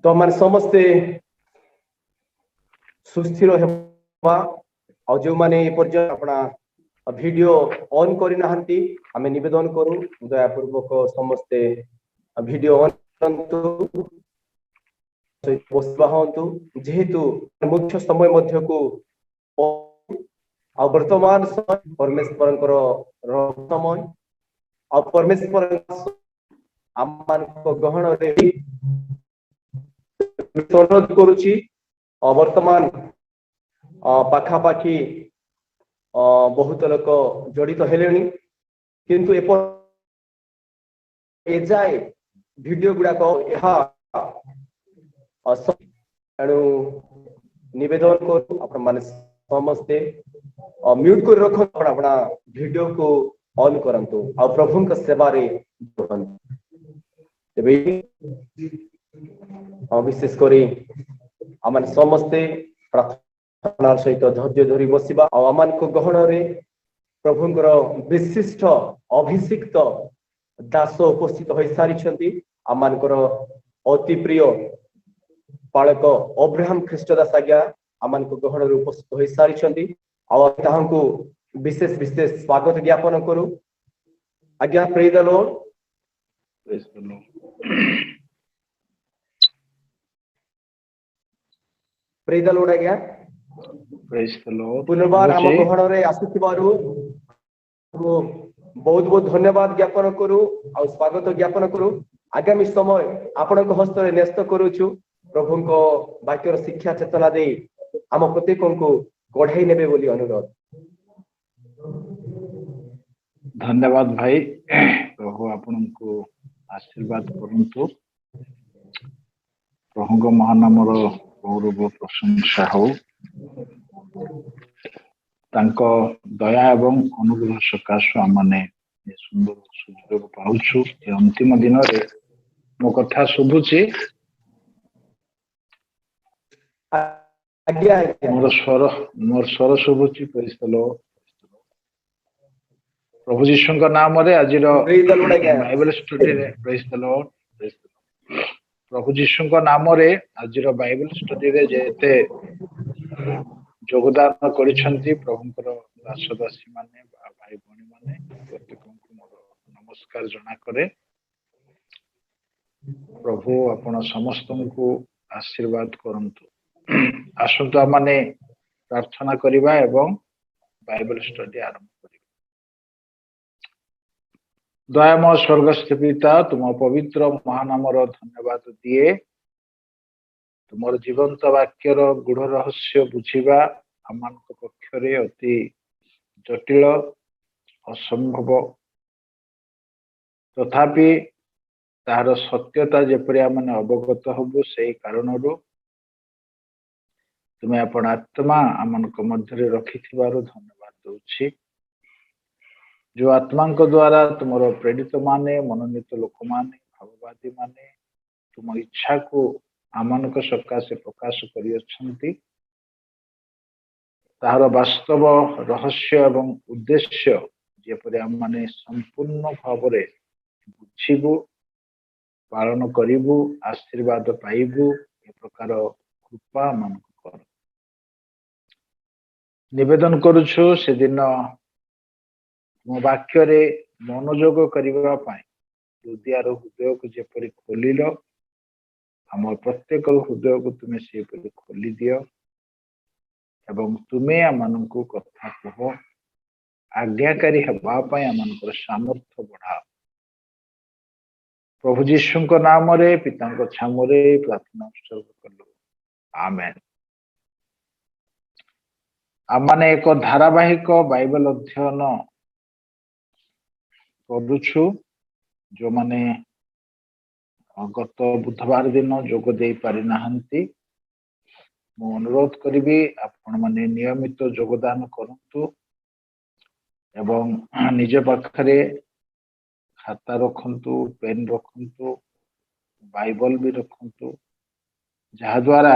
तो मैंने समस्ते सुस्थिर हेबा और जो माने पर्यंत अपना वीडियो ऑन करी नाहंती आमे निवेदन करू दया पूर्वक समस्ते वीडियो ऑन करंतु बसबा हंतु जेहेतु मुख्य समय मध्य को आ वर्तमान समय परमेश्वर समय आ परमेश्वर आम गहन रे अनुरोध करुची वर्तमान पाखापाखि बहुत लोक जड़ित हेलेनी किंतु एजाए वीडियो गुड़ाक तेणु निवेदन करू आपण माने समस्ते म्यूट कर रखो अपना वीडियो को ऑन करंतु आ प्रभु का सेवा रे विशेष करी आम समस्ते प्रार्थना सहित धैर्य धरी बसिबा आम को गहन रे प्रभुंकर विशिष्ट अभिषिक्त दास उपस्थित हो सारी आम अति प्रिय पालक अब्राहम ख्रीष्टदास आज्ञा आम गहन उपस्थित हो सारी विशेष विशेष स्वागत ज्ञापन करू आज्ञा। Praise the Lord. Praise the Lord आज्ञा। पुनर्बार आम गहन रे आसुथिबारु बहुत बहुत धन्यवाद ज्ञापन करू और स्वागत ज्ञापन करू। आगामी समय आपण हस्त न्यस्त करुछु प्रभु को वाक्यर शिक्षा चेतना दे आम प्रत्येक को गढ़ाई नेबे बोली अनुरोध। धन्यवाद भाई। प्रभु आपण को आशीर्वाद करंतु। प्रभु महानामर गौरव प्रशंसा हो। तांको दया एवं अनुग्रह सकाशु आमने सुंदर सुयोग पाउछु। अंतिम दिन रे मो कथा शुभुची मोर स्वर शुभुची। Praise the Lord. प्रभु यीशु नाम रे आज बाइबल स्टडी रे प्रेज द लॉर्ड। प्रभु यीशु नाम रे आज बाइबल स्टडी रे जेते योगदान करिसंती प्रभुंकर दास दासी माने भाई भणी माने प्रत्येक को मोर नमस्कार जना करे। प्रभु आपण समस्त को आशीर्वाद करंतु। आसंतु माने प्रार्थना करिबा एवं बाइबल स्टडी आरंभ करिबा। दयामय स्वर्गस्थ पिता तुम पवित्र महानामर धन्यवाद दिए तुमर जीवंत वाक्यर गूढ़ रहस्य बुझिबा आम पक्षरे अति जटिल असंभव तथापि तार सत्यता जेपरि आमने अवगत हबु से कारण तुम्हें अपन आत्मा आम मध्य रखिथिबारु धन्यवाद दउछि। जो आत्मा द्वारा तुमर प्रेरित माने मनोनीत लोक माने भाववादी माने तुम इच्छा को आमान सकाशे प्रकाश करियछंती तार वास्तव रहस्य एवं उद्देश्य जेपरि आम माने संपूर्ण भाव रे बुझिबु पालन करिबु आशीर्वाद पाइबु ए प्रकार कृपा मन कर निवेदन करुछु। से दिन मो वाक्य रे मनोयोग करिबा पाई हृदयर हृदय को जेपरि खोलिल आम प्रत्येक हृदय को तुम्हें से खोली दियो एवं तुम्हें आम को कथा कह आज्ञाकारी हवापाई आम सामर्थ्य बढ़ाओ। प्रभु यीशु नाम रे पिता छाम रे प्रार्थना उत्सर्ग कलु आमेन। आमने एक धारावाहिक बाइबल अध्ययन करुछु जो माने गत बुधवार दिन जोग दे पारि नाहंती मु अनुरोध करिबी आपण माने नियमित योगदान करंतु एवं निज पाखरे खाता रखंतु पेन रखंतु बाइबल भी रखंतु जहा द्वारा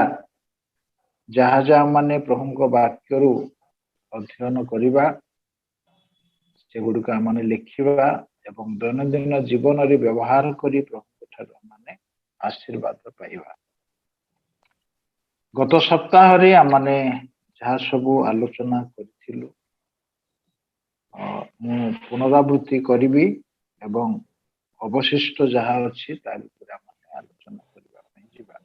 जहा जहा माने प्रभु वाक्य अध्ययन करिबा से गुड़िक आमने लिखिबा एवं दैनंदिन जीवन रे व्यवहार करी प्रभु ठार माने आशीर्वाद पाइबा। गत सप्ताह आमने जहाँ सबू आलोचना करिथिलु मु पुनरावृत्ति करिबी एवं अवशिष्ट जहाँ अछि तार उपरे आमने आलोचना करिबा पई जिबा।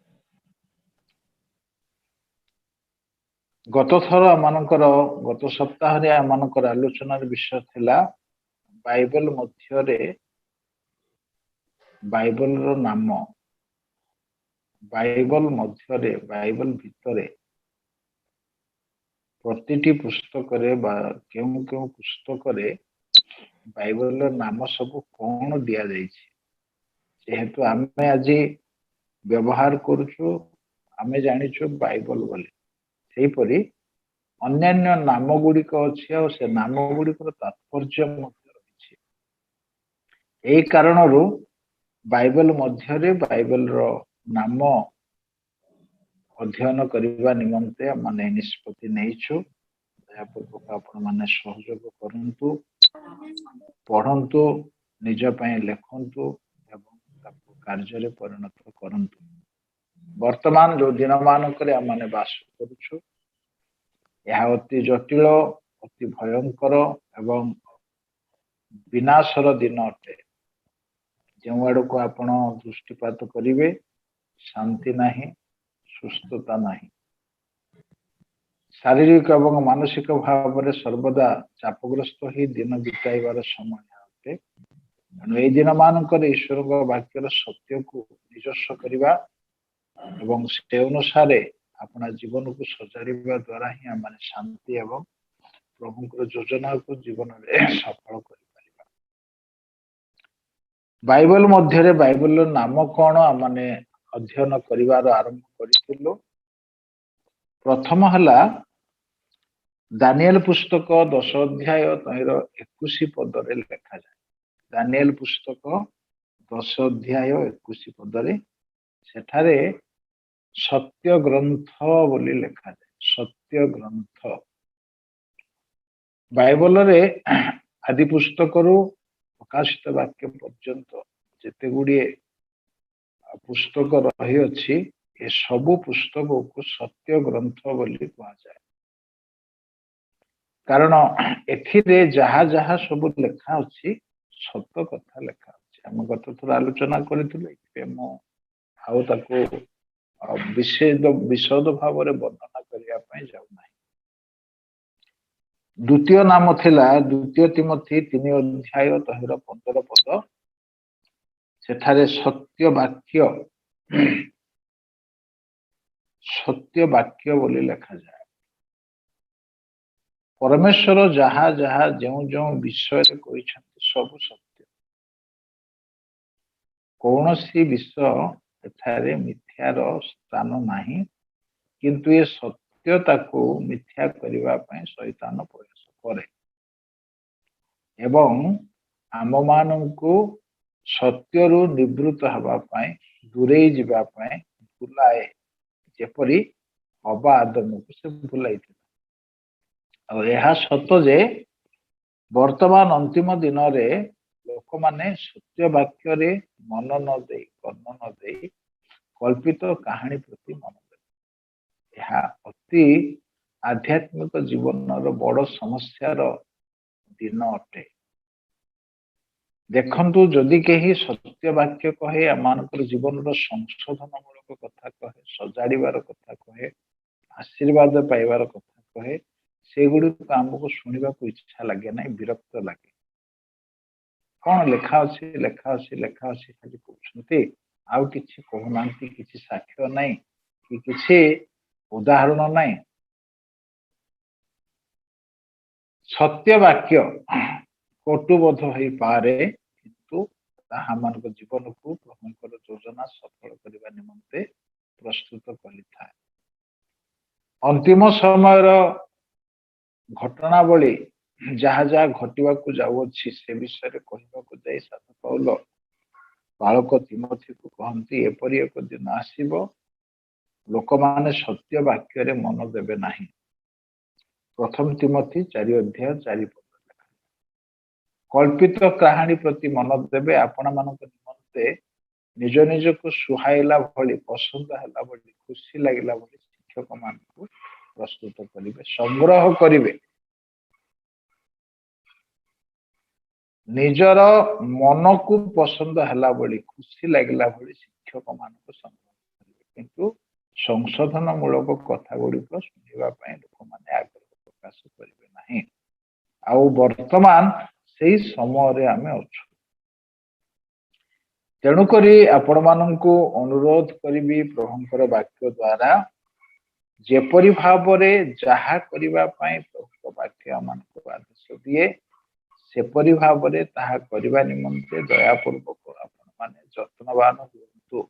गत थर आमनकर गत सप्ताह आमनकर आलोचनार विषय थिला बाइबल मध्यरे बाइबल रो नाम बाइबल मध्यरे बाइबल भितरे प्रतिटी पुस्तक केउ केउ पुस्तक बाइबल नाम सब कौन दिया जाइछि जेहेतु आमे आज व्यवहार करुछु आमे जानिछु बाइबल बोली सेहीपरि अन्यान्य नाम गुड़िक अच्छी और से नाम गुड़िकर तात्पर्य रही यही कारण बाइबल मध्यरे बाइबल रो नाम अध्ययन करने निमंते माने निष्पत्ति नहींछु दयापूर्वक आपण माने सहयोग करंतु पढ़ंतु निज पय लेखंतु एवं ताको कार्य रे परिणत करंतु। वर्तमान जो दिन मानक आम बास करुछु यह अति जटिल अति भयंकर एवं विनाशर दिन अटे जो आड़ को आपण दृष्टिपात करिवे शांति नाही सुस्थता नाही शारीरिक एवं मानसिक भाव में सर्वदा चापग्रस्त ही दिन बिताइबार समय अटे तेणु ये दिन मानक ईश्वर वाक्यर सत्य को निजस्व करवा एवं से अनुसार अपना जीवन को सजाड़ा द्वारा ही आम शांति एवं प्रभु योजना को जीवन में सफल कर बाइबल मध्य बाइबल नाम कौन आमने अध्ययन करिवार आरंभ करिथिलु। प्रथम हला दानिएल पुस्तक 10 अध्याय तैर 21 पदरे लिखा जाए। दानिएल पुस्तक 10 अध्याय 21 पदरे सेठारे सत्य ग्रंथ बोली लिखा जाए। सत्य ग्रंथ बाइबल रे आदि पुस्तक रु प्रकाशित वाक्य पर्यंत जेते गुड़िए पुस्तक रही अछि ए सबु पुस्तक को सत्य ग्रंथ बोली कहा जाए कारण एथिरे जहा जहा सब लेखा अछि सत्य कथा लेखा अछि। हम गत थोर आलोचना करिथिले मो आउ ताको विशद भाव रे वर्णना करिया पई जाउ नाही। द्वितीय नाम थिला द्वितीय तिमोथी 3 अध्याय तहिर 15 पद सेठारे सत्य वाक्य बोली लिखा जाए। परमेश्वर जहा जहा जो विषय सब सत्य कौन सी विषय एठारे मिथ्यार स्थान नहीं किंतु ये सत्यता को मिथ्या करने शैतान प्रयास करे एवं आम मान को सत्यरु निवृत्त हवापाई दूरे जीवापाई भुलाए जेपरी हवा आदम को से भुलाई और यह सत जे वर्तमान अंतिम दिन रे लोक माने सत्य वाक्य रे मन न दे कर्म न दे कल्पित कहानी प्रति मन दे यह अति आध्यात्मिक जीवन बड़ समस्यार दिन अटे। देखंतु जदि कहीं सत्य वाक्य कहे आम जीवन संशोधन मूलक कथा कहे सजाड़बार कथा कहे आशीर्वाद पाइबार कथा कहे से गुड़िक आमको शुणा इच्छा लगे ना विरक्त लगे कौन लेखा अच्छी लेखा अच्छी लेखा अच्छी खाली कहते आउ किसी कहना कि साक्ष्य ना कि किसी उदाहरण ना सत्य वाक्य कटुबोध हो पारे किंतु मान जीवन को प्रभुंकर योजना सफल करने निमंते प्रस्तुत कर अंतिम समय घटनावली जहाँ जहाँ घटवा जाऊँगी से विषय कहवाक जाए सात पौल बालक तिमोथी को कहती एपरी एक दिन आसीबो लोक माने सत्य वाक्य मन देवे नहीं। प्रथम तिमोथी 4 अध्याय 4 पद कल्पित कहानी प्रति मन देवे आपण मान निमंते निज निज को सुहाइला भली पसंद हैला भली खुशी लगिला भली शिक्षक मान प्रस्तुत करेंगे संग्रह करेंगे निजर मन को पसंद है बड़ी खुशी लगला बड़ी शिक्षक मान संग्रह करेंगे किंतु संशोधन मूलक कथा गुड़िक शुणा लोक मैंने आग्रह प्रकाश करेंगे नहीं आउ वर्तमान से समय आम अच्छु तेणुक आपण मानक अनुरोध करी प्रभुंर वाक्य द्वारा जेपरी भाव जहा करने प्रभु वाक्य आम आदेश दिए सेपरी भाव करने निमंते दयापूर्वक आपण माने जत्नवान हुंतु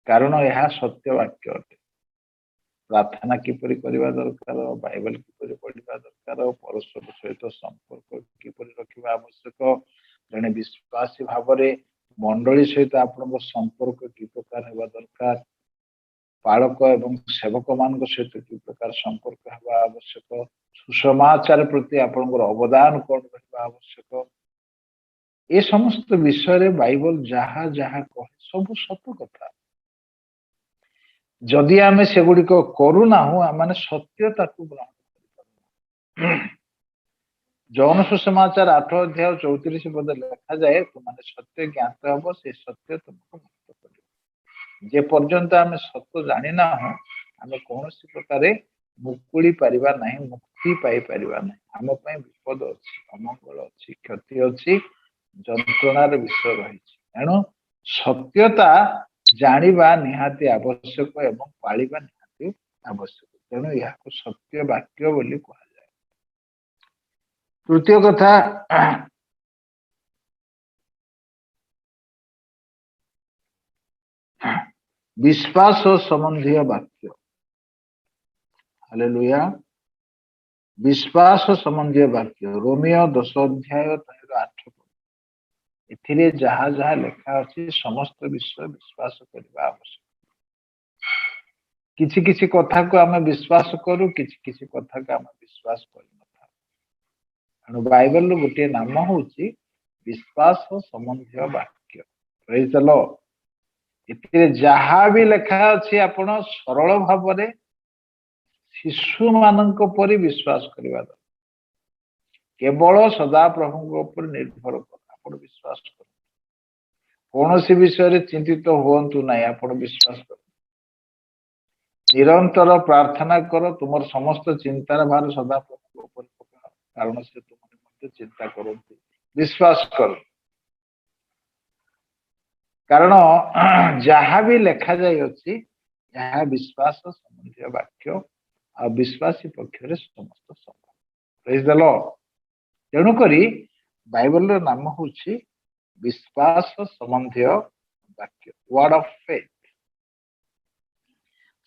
कारण यह सत्य वाक्य अटे प्रार्थना किपरि करबा दरकार बाइबल किपरि पढ़िबा दरकार परस्पर सहित संपर्क किपरि रखिबा आवश्यक जने विश्वासी भाव मंडली सहित आपण संपर्क कि प्रकार हेबा दरकार पालक एवं सेवक मान सहित कि प्रकार संपर्क हेबा आवश्यक सुसमाचार प्रति आपण अवदान कौन रखा आवश्यक ये समस्त विषय बाइबल जहा जहा कहे सब सत कथा जदि आम से गुड़िक करूना आम सत्यता को ग्रहण कर जौन सुसमाचार 8 अध्याय 34 पद लिखा जाए तुमने सत्य ज्ञात हम से सत्य तुमको मुक्त कर जे पर्यंत आम सत्य जानी ना आम कौन प्रकार मुकुड़ी पारिबा नहीं मुक्ति पाई पारिबा नहीं आम विपद अच्छी अमंगल अच्छी क्षति अच्छी जंत्रणार विषय रही तेणु सत्यता जानिबा निहाती आवश्यक एवं पालिबा निहाती आवश्यक तेणु यह सत्य वाक्य बोली कहा जाए तृतीय कथा विश्वास संबंधी वाक्य हालेलुया विश्वास संबंधी वाक्य रोमियो 10 अध्याय 8 एथिरे जहा जहा लिखा अच्छी समस्त विषय विश्वास करने आवश्यक किसी किसी कथा को आम विश्वास करूँ किसी किसी कथा को आम विश्वास कर बाइबल गोटे नाम हूँ विश्वास संबंधी वाक्य प्रेज द लॉर्ड एथिरे जहा भी लिखा अच्छी आपण सरल भाव में शिशु मानक परि विश्वास करवा केवल सदा प्रभु ऊपर निर्भर कर विश्वास कर कौन सी विषय चिंतित हुंतु ना आप विश्वास कर निरंतर प्रार्थना कर तुम समस्त चिंतार भार सदा प्रभु ऊपर पकाओ कारण से तुम चिंता करते विश्वास कर कारण जहाँ भी लिखा जाए यह विश्वास संबंधी वाक्य आ विश्वासी पक्ष समस्त संभव प्रेज द लॉर्ड तेणुक बाइबल नाम हूँ विश्वास संबंधी वाक्य वर्ड ऑफ फेथ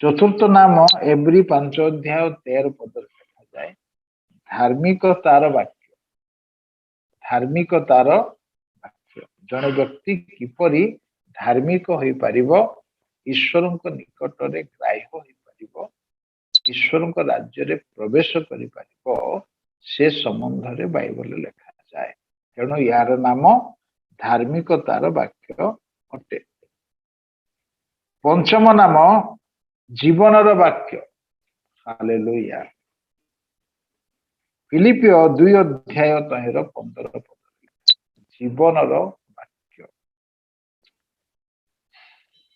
चतुर्थ नाम एब्री 5 अध्याय 13 पद लिखा जाए धार्मिकतार वाक्य धार्मिकतार वाक्य जड़े व्यक्ति किपरि धार्मिक हो पारिबो ईश्वर निकट में ग्राह्य हो पारिबो ईश्वर राज्य रे प्रवेश करि पारिबो से संबंध रे बाइबल लिखा जाए तेणु यार नाम धार्मिकतार वाक्य अटे पंचम नाम जीवनर वाक्य हालेलुया फिलिपियो 2 अध्याय 15 पद जीवनर वाक्य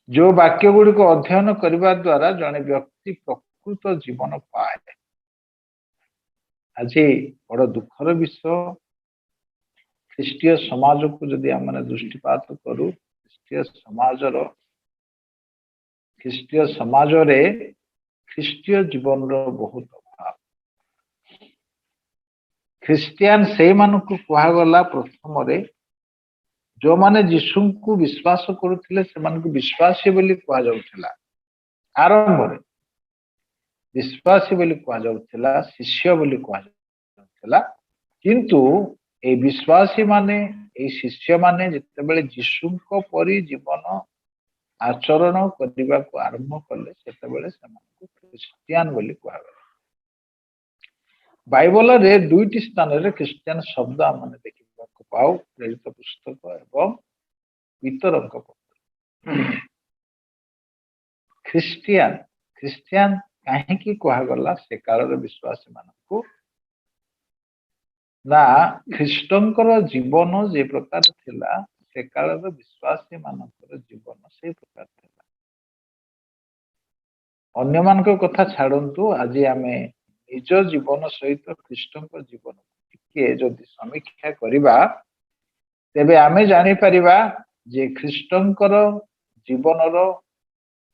जो वाक्य गुड़िक अध्ययन करने द्वारा जड़े व्यक्ति प्रकृत जीवन पाए आज बड़ दुखर विषय ख्रीष्टीय समाज को जदि आम दृष्टिपात करूँ ख्रीष्टीय समाज रे ख्रीष्टीय जीवन रो बहुत अभाव ख्रीस्टियान से मानक कहगला प्रथम रे जो माने यीशु को विश्वास करुथिले से मानक विश्वासी बोली कहा जाउथिला आरंभ रे विश्वासी बोली कहा जाउथिला शिष्य बोली कहा जाउथिला किंतु ए विश्वासी माने ए शिष्य माने जितेबेले यीशु को परि जीवन आचरण करने को आरंभ कले सेतेबेले सेमानकु क्रिश्चियन बोली कहगला बाइबल रे दुईटी स्थान रे क्रिश्चियन शब्द आमने देखिबा को पाऊ प्रेरित पुस्तक एवं पीतरक पत्र क्रिश्चियन ଖ୍ରୀଷ୍ଟିଆନ କାହିଁକି କୁହାଗଲା ସେ କାଳର ବିଶ୍ୱାସୀ ମାନଙ୍କୁ? ନା ଖ୍ରୀଷ୍ଟଙ୍କର ଜୀବନ ଯେ ପ୍ରକାର ଥିଲା ସେ କାଳର ବିଶ୍ୱାସୀ ମାନଙ୍କର ଜୀବନ ସେଇ ପ୍ରକାର ଥିଲା। ଅନ୍ୟମାନଙ୍କ କଥା ଛାଡନ୍ତୁ, ଆଜି ଆମେ ନିଜ ଜୀବନ ସହିତ ଖ୍ରୀଷ୍ଟଙ୍କ ଜୀବନ ଟିକେ ଯଦି ସମୀକ୍ଷା କରିବା ତେବେ ଆମେ ଜାଣିପାରିବା ଯେ ଖ୍ରୀଷ୍ଟଙ୍କର ଜୀବନର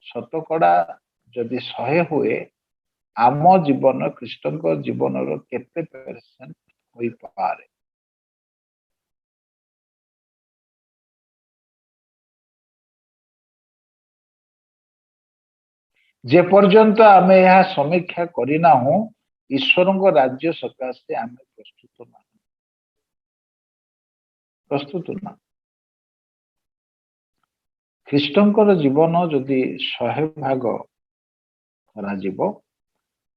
ଶତକଡା ଯଦି 100 ହୁଏ ଆମ ଜୀବନ ଖ୍ରୀଷ୍ଟଙ୍କ ଜୀବନର କେତେ ପରସେଣ୍ଟ ହୋଇପାରେ? ଯେ ପର୍ଯ୍ୟନ୍ତ ଆମେ ଏହା ସମୀକ୍ଷା କରିନାହୁଁ ଈଶ୍ୱରଙ୍କ ରାଜ୍ୟ ସକାଶେ ଆମେ ପ୍ରସ୍ତୁତ ନା। ଖ୍ରୀଷ୍ଟଙ୍କର ଜୀବନ ଯଦି 100 ଭାଗ କରାଯିବ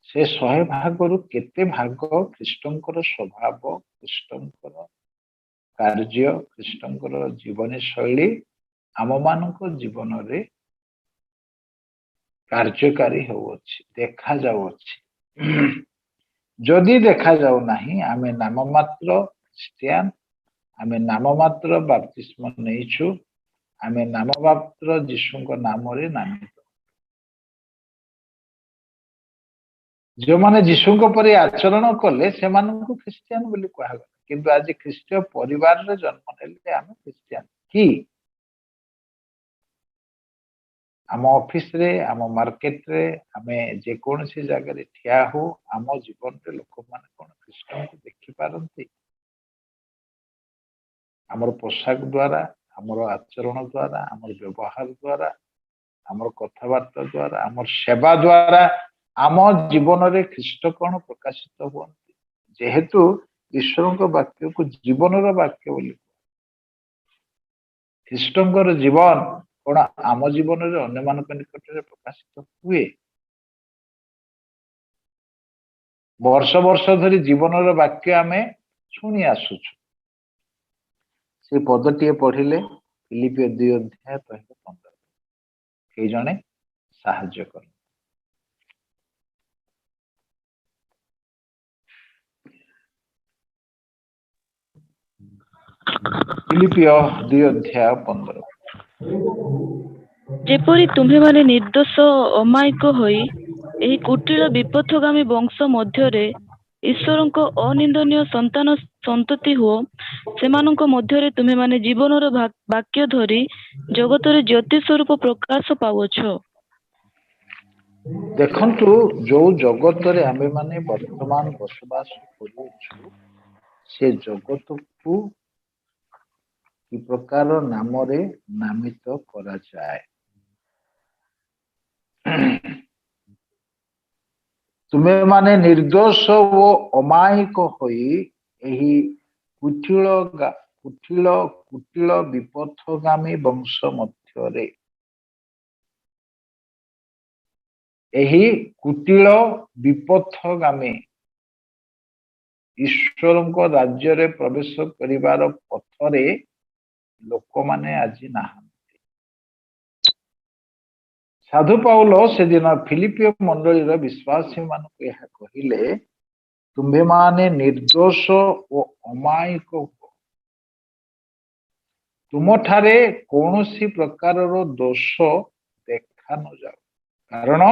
ସେ 100 ଭାଗରୁ କେତେ ଭାଗ ଖ୍ରୀଷ୍ଟଙ୍କର ସ୍ୱଭାବ, ଖ୍ରୀଷ୍ଟଙ୍କର କାର୍ଯ୍ୟ, ଖ୍ରୀଷ୍ଟଙ୍କର ଜୀବନୀ ଶୈଳୀ ଆମମାନଙ୍କ ଜୀବନରେ କାର୍ଯ୍ୟକାରୀ ହେଉଅଛି, ଦେଖାଯାଉଅଛି? ଯଦି ଦେଖାଯାଉ ନାହିଁ ଆମେ ନାମମାତ୍ର ଖ୍ରୀଷ୍ଟିଆନ, ଆମେ ନାମମାତ୍ର ବାପ୍ତିସ୍ମ ନେଇଛୁ, ଆମେ ନାମମାତ୍ର ଯୀଶୁଙ୍କ ନାମରେ ନାମିତ। ଯେଉଁମାନେ ଯୀଶୁଙ୍କ ପରି ଆଚରଣ କଲେ ସେମାନଙ୍କୁ ଖ୍ରୀଷ୍ଟିଆନ ବୋଲି କୁହାଗଲା। କିନ୍ତୁ ଆଜି ଖ୍ରୀଷ୍ଟୀୟ ପରିବାରରେ ଜନ୍ମ ନେଲେ ଆମେ ଖ୍ରୀଷ୍ଟିଆନ କି? ଆମ ଅଫିସରେ, ଆମ ମାର୍କେଟରେ, ଆମେ ଯେକୌଣସି ଜାଗାରେ ଠିଆ ହଉ ଆମ ଜୀବନରେ ଲୋକମାନେ କଣ ଖ୍ରୀଷ୍ଟଙ୍କୁ ଦେଖିପାରନ୍ତି? ଆମର ପୋଷାକ ଦ୍ୱାରା, ଆମର ଆଚରଣ ଦ୍ୱାରା, ଆମର ବ୍ୟବହାର ଦ୍ୱାରା, ଆମର କଥାବାର୍ତ୍ତା ଦ୍ୱାରା, ଆମର ସେବା ଦ୍ୱାରା ଆମ ଜୀବନରେ ଖ୍ରୀଷ୍ଟ କଣ ପ୍ରକାଶିତ ହୁଅନ୍ତି? ଯେହେତୁ ଈଶ୍ୱରଙ୍କ ବାକ୍ୟକୁ ଜୀବନର ବାକ୍ୟ ବୋଲି, ଖ୍ରୀଷ୍ଟଙ୍କର ଜୀବନ କଣ ଆମ ଜୀବନରେ ଅନ୍ୟମାନଙ୍କ ନିକଟରେ ପ୍ରକାଶିତ ହୁଏ? ବର୍ଷ ବର୍ଷ ଧରି ଜୀବନର ବାକ୍ୟ ଆମେ ଶୁଣି ଆସୁଛୁ। ସେ ପଦଟିଏ ପଢିଲେ ଫିଲିପିଓ 2:15 କେହି ଜଣେ ସାହାଯ୍ୟ କର। ଫିଲିପିଓ 2:15 ଯେପରି ତୁମ୍ଭେମାନେ ନିର୍ଦ୍ଦୋଷ ଅମାୟିକ ହୋଇ ଏହି କୁଟିଳ ବିପଥଗାମୀ ବଂଶ ମଧ୍ୟରେ ଈଶ୍ୱରଙ୍କ ଅନିନ୍ଦନୀୟ ସନ୍ତାନ ସନ୍ତତି ହୁଅ, ସେମାନଙ୍କ ମଧ୍ୟରେ ତୁମ୍ଭେମାନେ ଜୀବନର ବାକ୍ୟ ଧରି ଜଗତରେ ଜ୍ୟୋତି ସ୍ୱରୂପ ପ୍ରକାଶ ପାଉଅଛ। ଦେଖନ୍ତୁ, ଯୋଉ ଜଗତରେ ଆମେମାନେ ବର୍ତ୍ତମାନ ବସବାସ କରୁଅଛୁ ସେ ଜଗତକୁ କି ପ୍ରକାର ନାମରେ ନାମିତ କରାଯାଏ? ତୁମେମାନେ ନିର୍ଦ୍ଦୋଷ ଓ ଅମାୟିକ ହୋଇ ଏହି କୁଟିଳ ବିପଥଗାମୀ ବଂଶ ମଧ୍ୟରେ, ଏହି କୁଟିଳ ବିପଥଗାମୀ ଈଶ୍ୱରଙ୍କ ରାଜ୍ୟରେ ପ୍ରବେଶ କରିବାର ପଥରେ ଲୋକମାନେ ଆଜି ନାହାନ୍ତି। ସାଧୁ ପାଉଲ ସେଦିନ ଫିଲିପିଓ ମଣ୍ଡଳୀର ବିଶ୍ୱାସୀ ମାନଙ୍କୁ ଏହା କହିଲେ, ତୁମ୍ଭେମାନେ ନିର୍ଦ୍ଦୋଷ ଓ ଅମାୟିକ ହୁଅ। ତୁମଠାରେ କୌଣସି ପ୍ରକାରର ଦୋଷ ଦେଖା ନଯାଉ, କାରଣ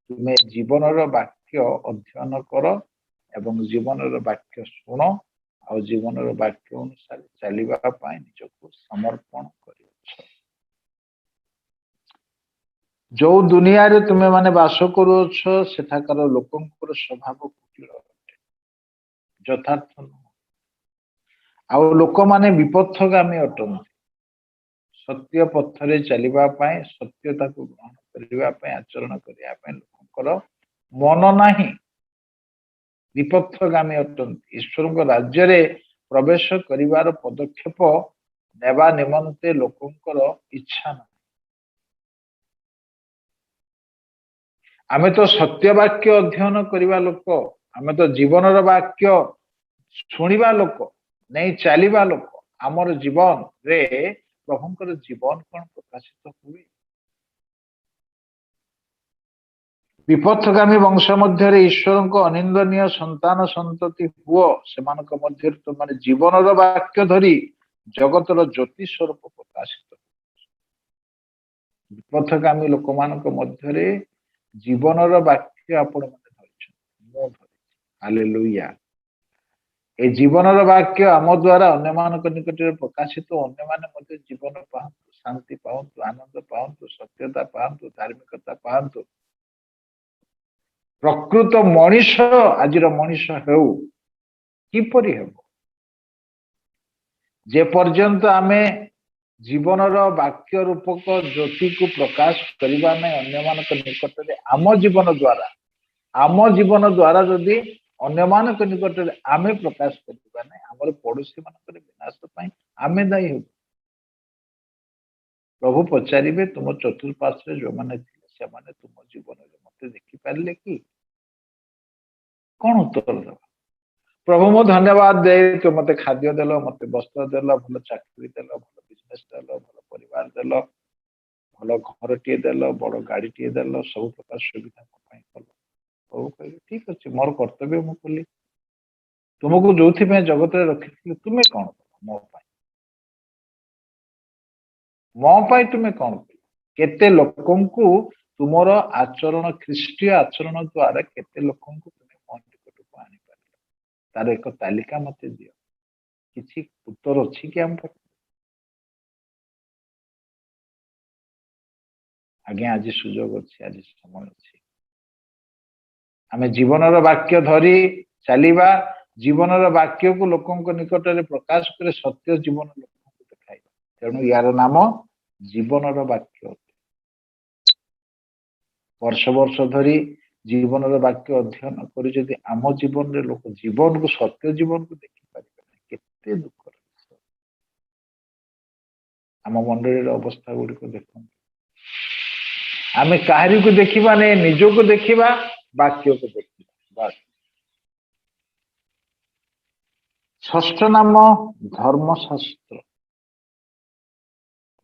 ତୁମେ ଜୀବନର ବାକ୍ୟ ଅଧ୍ୟୟନ କର ଏବଂ ଜୀବନର ବାକ୍ୟ ଶୁଣ ଆଉ ଜୀବନର ବାକ୍ୟ ଅନୁସାରେ ଚାଲିବା ପାଇଁ ନିଜକୁ ସମର୍ପଣ କରିଅଛ। ଯୋଉ ଦୁନିଆରେ ତୁମେ ମାନେ ବାସ କରୁଅଛ ସେଠାକାର ଲୋକଙ୍କର ସ୍ୱଭାବ କୁଟିଳ ଅଟେ, ଯଥାର୍ଥ ନୁହଁ। ଆଉ ଲୋକମାନେ ବିପଥଗାମୀ ଅଟନ୍ତି। ସତ୍ୟ ପଥରେ ଚାଲିବା ପାଇଁ, ସତ୍ୟତାକୁ ଗ୍ରହଣ କରିବା ପାଇଁ, ଆଚରଣ କରିବା ପାଇଁ ଲୋକଙ୍କର ମନ ନାହିଁ। ବିପଥଗାମୀ ଅଟନ୍ତି। ଈଶ୍ୱରଙ୍କ ରାଜ୍ୟରେ ପ୍ରବେଶ କରିବାର ପଦକ୍ଷେପ ନେବା ନିମନ୍ତେ ଲୋକଙ୍କର ଇଚ୍ଛା ନାହିଁ। ଆମେ ତ ସତ୍ୟ ବାକ୍ୟ ଅଧ୍ୟୟନ କରିବା ଲୋକ, ଆମେ ତ ଜୀବନର ବାକ୍ୟ ଶୁଣିବା ଲୋକ, ନେଇ ଚାଲିବା ଲୋକ। ଆମର ଜୀବନରେ ପ୍ରଭୁଙ୍କର ଜୀବନ କଣ ପ୍ରକାଶିତ ହୁଏ? विपथगामी वंश मध्य ईश्वर को अनिंदनीय संतान संतति हुओ से मध्य तुम जीवन वाक्य धरी जगतर ज्योति स्वरूप प्रकाशित विपथगामी लोक मान मध्य जीवन वाक्य आपण मैंने हालेलुया ए जीवन वाक्य आम द्वारा अन्य मान निकट प्रकाशित अन्य माने जीवन पातु शांति पातु आनंद पातु सत्यता पातु धार्मिकता पातु प्रकृत मनीष आज मनीष हेउ किपरि हेबो जे पर्यंत आमे जीवन वाक्य रूपक ज्योति को प्रकाश करबा नै अन्य मान निकट रे आम जीवन द्वारा जदि अन्य मान निकट रे आमे प्रकाश करबा नै हमर पड़ोसी मान विनाश पई आमे दायी हेबो प्रभु पचारिबे तुम चतुर्पार्श्व जो माने से माने तुम जीवन रे मते देखि पारले कि कौन उत्तर देवा प्रभु मो धन्यवाद दे तो मत खाद्य देल मत वस्त्र देल भल चाकरी देल भल बिजनेस देल भल परिवार देल भल घर टे देल बड़ गाड़ी टे देल सब प्रकार सुविधा कल प्रभु कह ठीक अच्छे मोर कर्तव्य मु कली तुमको जो जगत में रखी तुम्हें कौन मो तुम्हें कौन केते लोकं को तुमर आचरण ख्रीष्टीय आचरण द्वारा केते लोकं को तुम्हें मो निकट को आनी पार तार एक तालिका मत दियो किसी उत्तर अच्छी कि आम आगे आज सुजोग अच्छी आज समय अच्छी आम जीवन वाक्य धरी चलवा जीवन वाक्य को लोकों निकट में प्रकाश करे सत्य जीवन लोक देखा तेणु यार नाम जीवन वाक्य वर्ष वर्ष धरी जीवन वाक्य अध्ययन कर जदि आम जीवन रे लोक जीवन को सत्य जीवन को देखि पारे केते दुख आम मंडली अवस्था गुड़ी को देख आम कहारी को देखा नहीं निज को देखा वाक्य को देखा बस षष्ठ नाम धर्मशास्त्र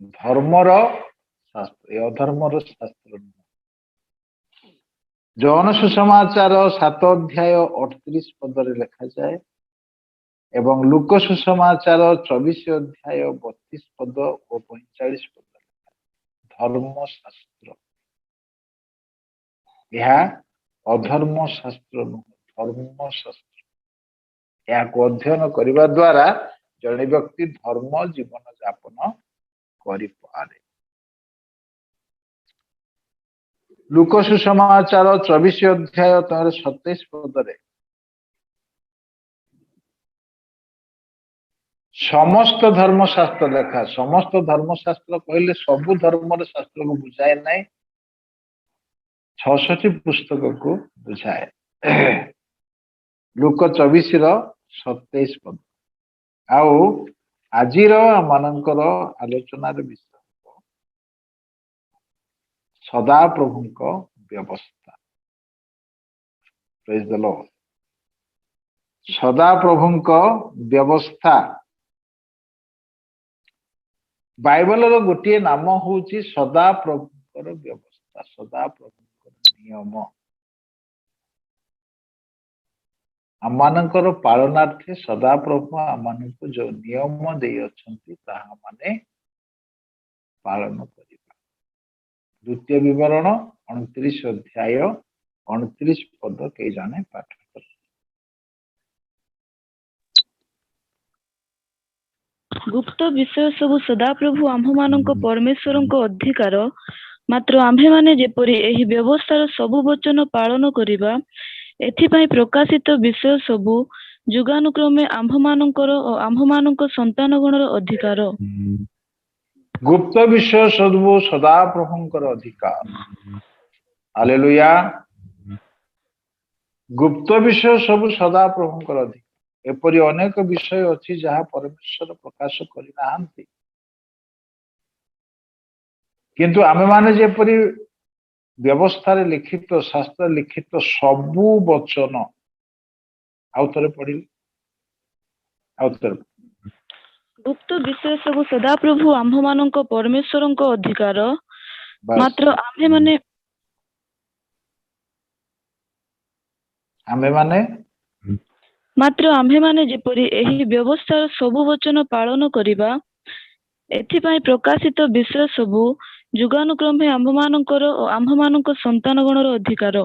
धर्मर शास्त्र अधर्मर शास्त्र जौन सुसमाचार 7 अध्याय 38 पदरे लिखा जाए एवं लुक सुसमाचार 24 अध्याय 32 पद और 45 पद धर्मशास्त्र यह अधर्म शास्त्र नुह धर्मशास्त्र या अध्ययन करने द्वारा जड़े व्यक्ति धर्म जीवन यापन करे लुक सुसमाचार 24 अध्याय 27 पदरे समस्त धर्मशास्त्र लेखा समस्त धर्मशास्त्र कहले सबु धर्म शास्त्र को बुझाए नहीं 66 पुस्तक को बुझाए लुक 24 27 पद आउ आजिर मानकर आलोचनार विषय सदा प्रभु व्यवस्था प्रेज द लॉर्ड सदा प्रभु व्यवस्था बाइबल रो गोटे नाम होची सदा प्रभु व्यवस्था सदा प्रभु नियम आमମାନଙ୍କର पालनार्थे सदा प्रभु आमମାନଙ୍କୁ जो नियम दे अछंती ताहा माने पालन करिबा द्वितीय विवरण 29 अध्याय 29 पद के जाने पाठ कर गुप्त विषय सब सदा प्रभु आम्भमानଙ୍କ परमेश्वरଙ୍କ अधिकार मात्र आम्भे माने जेपरि एही व्यवस्थार सब वचन पालन करिबा एथिपाई प्रकाशित विषय सबु जुगानुक्रमे आम्भमानଙ୍କର ओ आम्भमानଙ୍କ संतानगणर अधिकार गुप्त विषय सब सदा प्रभुଙ୍କର अधिकार हालेलुया गुप्त विषय सब सदा प्रभुଙ୍କର अधिकार एपरि अनेक विषय अछि जहा परमेश्वर प्रकाश करि नाहंती किंतु आमे माने जेपरि व्यवस्था रे लिखित शास्त्र लिखित सबु वचन आउतरे पढ़ी आउतरे गुप्त विषय सब सदा प्रभु आम्भमानଙ୍କ परमेश्वरଙ୍କ अधिकार मात्र आम्भे माने आमे माने ମାତ୍ର ଆମ୍ଭେମାନେ ଯେପରି ଏହି ବ୍ୟବସ୍ଥାର ସବୁ ବଚନ ପାଳନ କରିବା, ଏଥିପାଇଁ ପ୍ରକାଶିତ ବିଷୟ ସବୁ ଯୁଗାନୁକ୍ରମେ ଆମ୍ଭମାନଙ୍କର ଓ ଆମ୍ଭମାନଙ୍କ ସନ୍ତାନଗଣର ଅଧିକାର।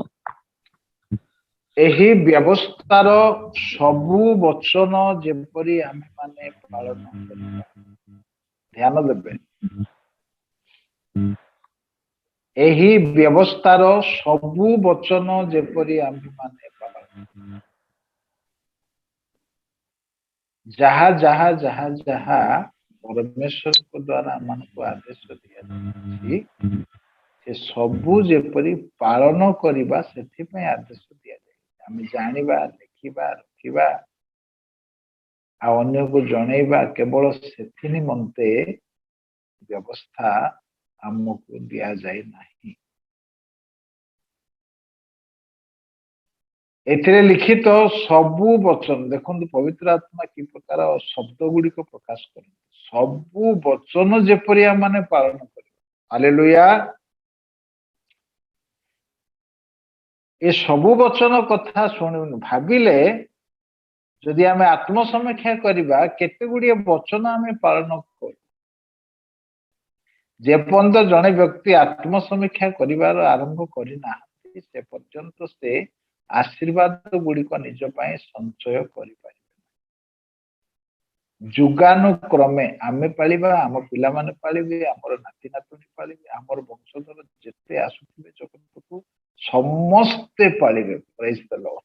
ଏହି ବ୍ୟବସ୍ଥାର ସବୁ ବଚନ ଯେପରି ଆମେ ମାନେ ପାଳନ କରିବା, ଧ୍ୟାନ ଦେବେ। ଏହି ବ୍ୟବସ୍ଥାର ସବୁ ବଚନ ଯେପରି ଆମେ ମାନେ ପାଳନ, ଯାହା ଯାହା ଯାହା ଯାହା ପରମେଶ୍ୱରଙ୍କ ଦ୍ୱାରା ଆମମାନଙ୍କୁ ଆଦେଶ ଦିଆଯାଇଛି, ସେ ସବୁ ଯେପରି ପାଳନ କରିବା ସେଥିପାଇଁ ଆଦେଶ ଦିଆଯାଇଛି। ଆମେ ଜାଣିବା, ଲେଖିବା, ରଖିବା ଆଉ ଅନ୍ୟକୁ ଜଣେଇବା, କେବଳ ସେଥି ନିମନ୍ତେ ବ୍ୟବସ୍ଥା ଆମକୁ ଦିଆଯାଇ ନାହିଁ। ଏଥିରେ ଲିଖିତ ସବୁ ବଚନ, ଦେଖନ୍ତୁ ପବିତ୍ର ଆତ୍ମା କି ପ୍ରକାର ଶବ୍ଦ ଗୁଡିକ ପ୍ରକାଶ କରନ୍ତି। ସବୁ ବଚନ ଯେପରି ଆମେ ପାଳନ କରିବା। ହାଲେଲୁୟା। ଏ ସବୁ ବଚନ କଥା ଶୁଣି ଭାବିଲେ, ଯଦି ଆମେ ଆତ୍ମସମୀକ୍ଷା କରିବା, କେତେ ଗୁଡିଏ ବଚନ ଆମେ ପାଳନ କରୁ। ଯେପର୍ଯ୍ୟନ୍ତ ଜଣେ ବ୍ୟକ୍ତି ଆତ୍ମସମୀକ୍ଷା କରିବାର ଆରମ୍ଭ କରିନାହାନ୍ତି, ସେ ପର୍ଯ୍ୟନ୍ତ ସେ ଆଶୀର୍ବାଦ ଗୁଡିକ ନିଜ ପାଇଁ ସଞ୍ଚୟ କରିପାରିବେ। ଯୁଗାନୁକ୍ରମେ ଆମେ ପାଳିବା, ଆମ ପିଲାମାନେ ପାଳିବେ, ଆମର ନାତି ନାତୁଣୀ ପାଳିବେ, ଆମର ବଂଶଧର ଯେତେ ଆସୁଥିବେ ଜଗତକୁ ସମସ୍ତେ ପାଳିବେ। ପ୍ରେଜ୍ ଦ ଲର୍ଡ।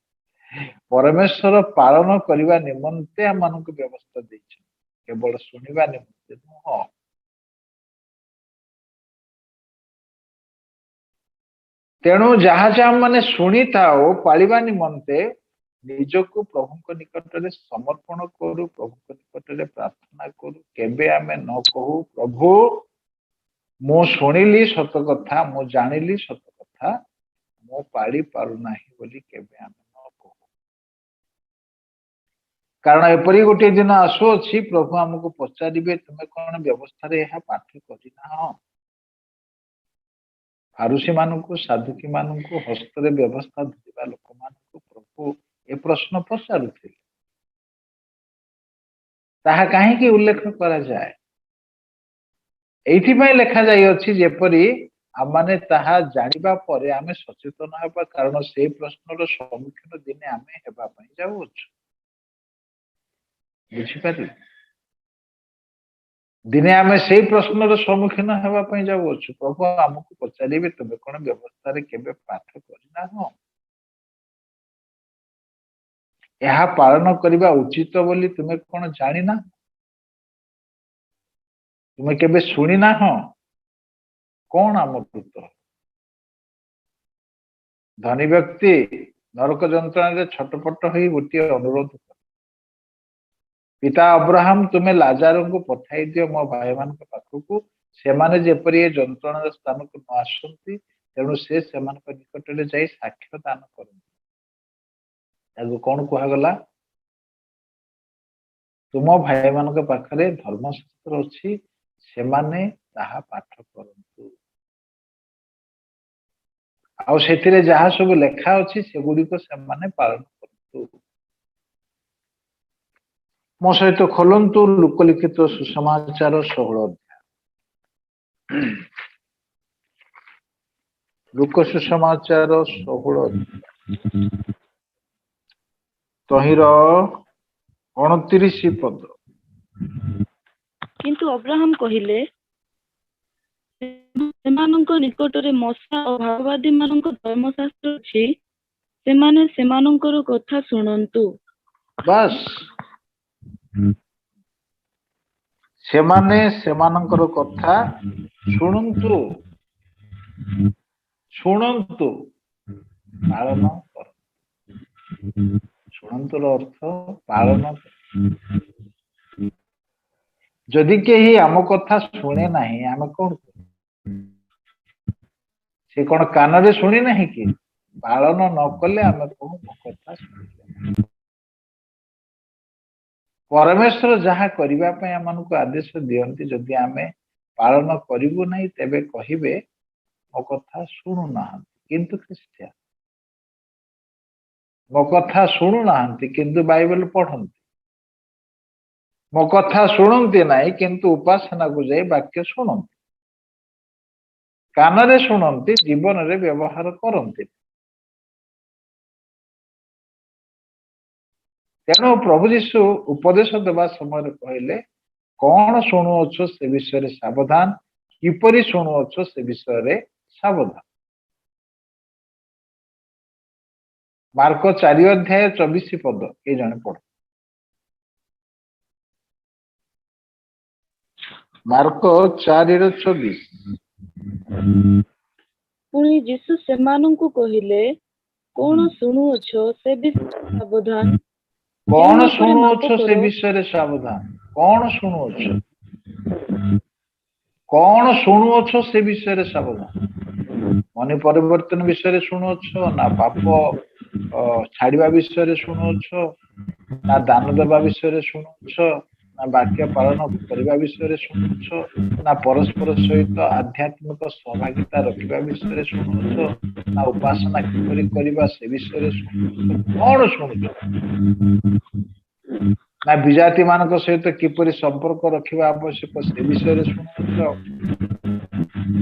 ପରମେଶ୍ୱର ପାଳନ କରିବା ନିମନ୍ତେ ଆମମାନଙ୍କୁ ବ୍ୟବସ୍ଥା ଦେଇଛନ୍ତି, କେବଳ ଶୁଣିବା ନିମନ୍ତେ ନୁହଁ। ତେଣୁ ଯାହା ଯାହା ମାନେ ଶୁଣିଥାଉ ପାଳିବା ନିମନ୍ତେ ନିଜକୁ ପ୍ରଭୁଙ୍କ ନିକଟରେ ସମର୍ପଣ କରୁ, ପ୍ରଭୁଙ୍କ ନିକଟରେ ପ୍ରାର୍ଥନା କରୁ। କେବେ ଆମେ ନ କହୁ ପ୍ରଭୁ ମୁଁ ଶୁଣିଲି ସତ କଥା, ମୁଁ ଜାଣିଲି ସତ କଥା, ମୁଁ ପାଳି ପାରୁନାହିଁ ବୋଲି କେବେ ଆମେ ନ କହୁ। କାରଣ ଏପରି ଗୋଟିଏ ଦିନ ଆସୁଅଛି, ପ୍ରଭୁ ଆମକୁ ପଚାରିବେ ତୁମେ କଣ ବ୍ୟବସ୍ଥାରେ ଏହା ପାଠ କରିନାହ? ଫାରୁସୀ ମାନଙ୍କୁ, ସାଧୁକୀ ମାନଙ୍କୁ, ହସ୍ତରେ ବ୍ୟବସ୍ଥା ଧରିବା ଲୋକମାନଙ୍କୁ ପ୍ରଭୁ ଏ ପ୍ରଶ୍ନ ପଚାରୁଥିଲେ। ତାହା କାହିଁକି ଉଲ୍ଲେଖ କରାଯାଏ? ଏଇଥିପାଇଁ ଲେଖାଯାଇଅଛି ଯେପରି ଆମମାନେ ତାହା ଜାଣିବା ପରେ ଆମେ ସଚେତନ ହେବା, କାରଣ ସେଇ ପ୍ରଶ୍ନର ସମ୍ମୁଖୀନ ଦିନେ ଆମେ ହେବା ପାଇଁ ଯାଉଅଛୁ। ବୁଝିପାରିଲେ? ଦିନେ ଆମେ ସେଇ ପ୍ରଶ୍ନର ସମ୍ମୁଖୀନ ହେବା ପାଇଁ ଯାଉଅଛୁ। ପ୍ରଭୁ ଆମକୁ ପଚାରିବେ ତୁମେ କଣ ବ୍ୟବସ୍ଥାରେ କେବେ ପାଠ କରିନାହ? ଏହା ପାଳନ କରିବା ଉଚିତ ବୋଲି ତୁମେ କଣ ଜାଣିନା? ତୁମେ କେବେ ଶୁଣିନାହ? କଣ ଆମ ଉତ୍ତର? ଧନୀ ବ୍ୟକ୍ତି ନରକ ଯନ୍ତ୍ରଣାରେ ଛଟପଟ ହୋଇ ଗୋଟିଏ ଅନୁରୋଧ କରେ, ପିତା ଅବ୍ରାହମ ତୁମେ ଲାଜାରଙ୍କୁ ପଠାଇ ଦିଅ ମୋ ଭାଇମାନଙ୍କ ପାଖକୁ, ସେମାନେ ଯେପରି ଏ ଯନ୍ତ୍ରଣାର ସ୍ଥାନକୁ ନ ଆସନ୍ତି, ତେଣୁ ସେ ସେମାନଙ୍କ ନିକଟରେ ଯାଇ ସାକ୍ଷ୍ୟ ଦାନ କରନ୍ତି। ତାକୁ କଣ କୁହାଗଲା? ତୁମ ଭାଇମାନଙ୍କ ପାଖରେ ଧର୍ମଶାସ୍ତ୍ର ଅଛି, ସେମାନେ ତାହା ପାଠ କରନ୍ତୁ, ଆଉ ସେଥିରେ ଯାହା ସବୁ ଲେଖା ଅଛି ସେଗୁଡିକ ସେମାନେ ପାଳନ କରନ୍ତୁ। ମୋ ସହିତ ଖୋଲନ୍ତୁ ଲୋକଲିଖିତ ସୁସମାଚାର 16 ଅଧ୍ୟାୟ। ଲୋକ ସୁସମାଚାର 16 ଅଧ୍ୟାୟ ତହିଁର 29 ପଦ। କିନ୍ତୁ ଅବ୍ରାହମ କହିଲେ, ସେମାନଙ୍କ ନିକଟରେ ମୋଶେ ଓ ଭାବବାଦୀମାନଙ୍କ ଧର୍ମଶାସ୍ତ୍ର ଅଛି, ସେମାନେ ସେମାନଙ୍କର କଥା ଶୁଣନ୍ତୁ। ବାସ୍, ସେମାନେ ସେମାନଙ୍କର କଥା ଶୁଣନ୍ତୁ, ଶୁଣନ୍ତୁ, ପାଳନ କରନ୍ତୁ। ଶୁଣନ୍ତୁର ଅର୍ଥ ପାଳନ। ଯଦି କେହି ଆମ କଥା ଶୁଣେ ନାହିଁ, ଆମେ କଣ କରୁ? ସେ କଣ କାନରେ ଶୁଣି ନାହିଁ କି? ପାଳନ ନ କଲେ ଆମେ କହୁ ମୋ କଥା ଶୁଣିଲେ ନାହିଁ। ପରମେଶ୍ୱର ଯାହା କରିବା ପାଇଁ ଆମମାନଙ୍କୁ ଆଦେଶ ଦିଅନ୍ତି, ଯଦି ଆମେ ପାଳନ କରିବୁ ନାହିଁ, ତେବେ କହିବେ ମୋ କଥା ଶୁଣୁନାହାନ୍ତି। କିନ୍ତୁ ଖ୍ରୀଷ୍ଟିଆନ मो कथा शुणु ना किंतु बाइबल पढ़ती मो कथा शुणती नहीं किंतु उपासना को जाई वाक्य शुणती कान शुणती जीवन रे व्यवहार करती तेणु प्रभु जीशु उपदेश देवा समय कहले कौन शुणुअछ से विषय सावधान किपरि शुणुअछ से विषय सावधान मार्क 4 अध्याय 24 पद ये जने पढ़ मार्क 4:24 पुणी जीसु सेमानंकु कहिले कौन शुणुअछ से विषय सावधान कौन शुणुअछ से विषय सावधान कौन शुणुअछ कौन शुणुअछ से विषय सावधान मन परिवर्तन विषय शुणुअछ ना पाप छाड़िबा विषय शुणुअछ ना दान देवा विषय शुणुअछ ना वाक्य पालन करने विषय शुणुअछ ना परस्पर सहित आध्यात्मिक सहभागिता रखा विषय शुणुअछ ना उपासना किपरि करबा से विषय शुणुअछ कौन शुणुअछ ना विजाति मानक सहित किपरि संपर्क रखा आवश्यक से विषय शुणुअछ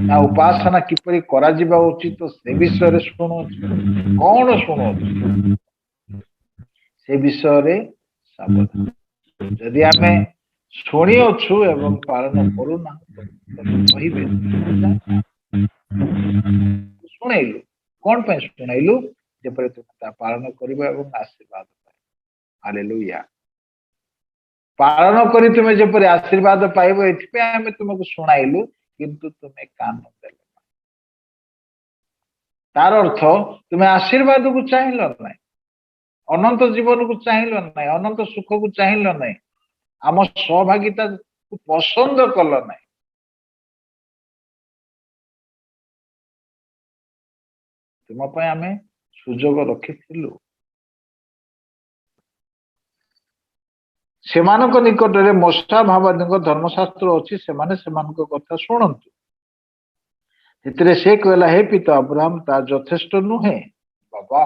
ना उपासना किपरि करा जिबा उचित से विषय शुणुअछ कौन शुणुअछ से विषय सावधान यदि आमे शुणी अच्छु एवं पालन करूना कहिबे शुणैलु कौन पे शुणैलु जेपरि तुम पालन करिबा एवं आशीर्वाद पाइबा हालेलुया पालन करी तुम जेपरि आशीर्वाद पाइबो एथिपे आमे तुमको शुणाइलु किंतु तुमे कान देल तार अर्थ तुमे आशीर्वाद को चाहिलो नै अनंत जीवन को चाहिलो नै अनंत सुख को चाहिलो नै आम सहभागिता को पसंद कल ना तुम आम सुजोग रखिलु से निकट में मोशा भावानी धर्मशास्त्र अच्छी से कथा शुणु से कहला हे पिता अब्राहम ता यथेष्ट नुहे बाबा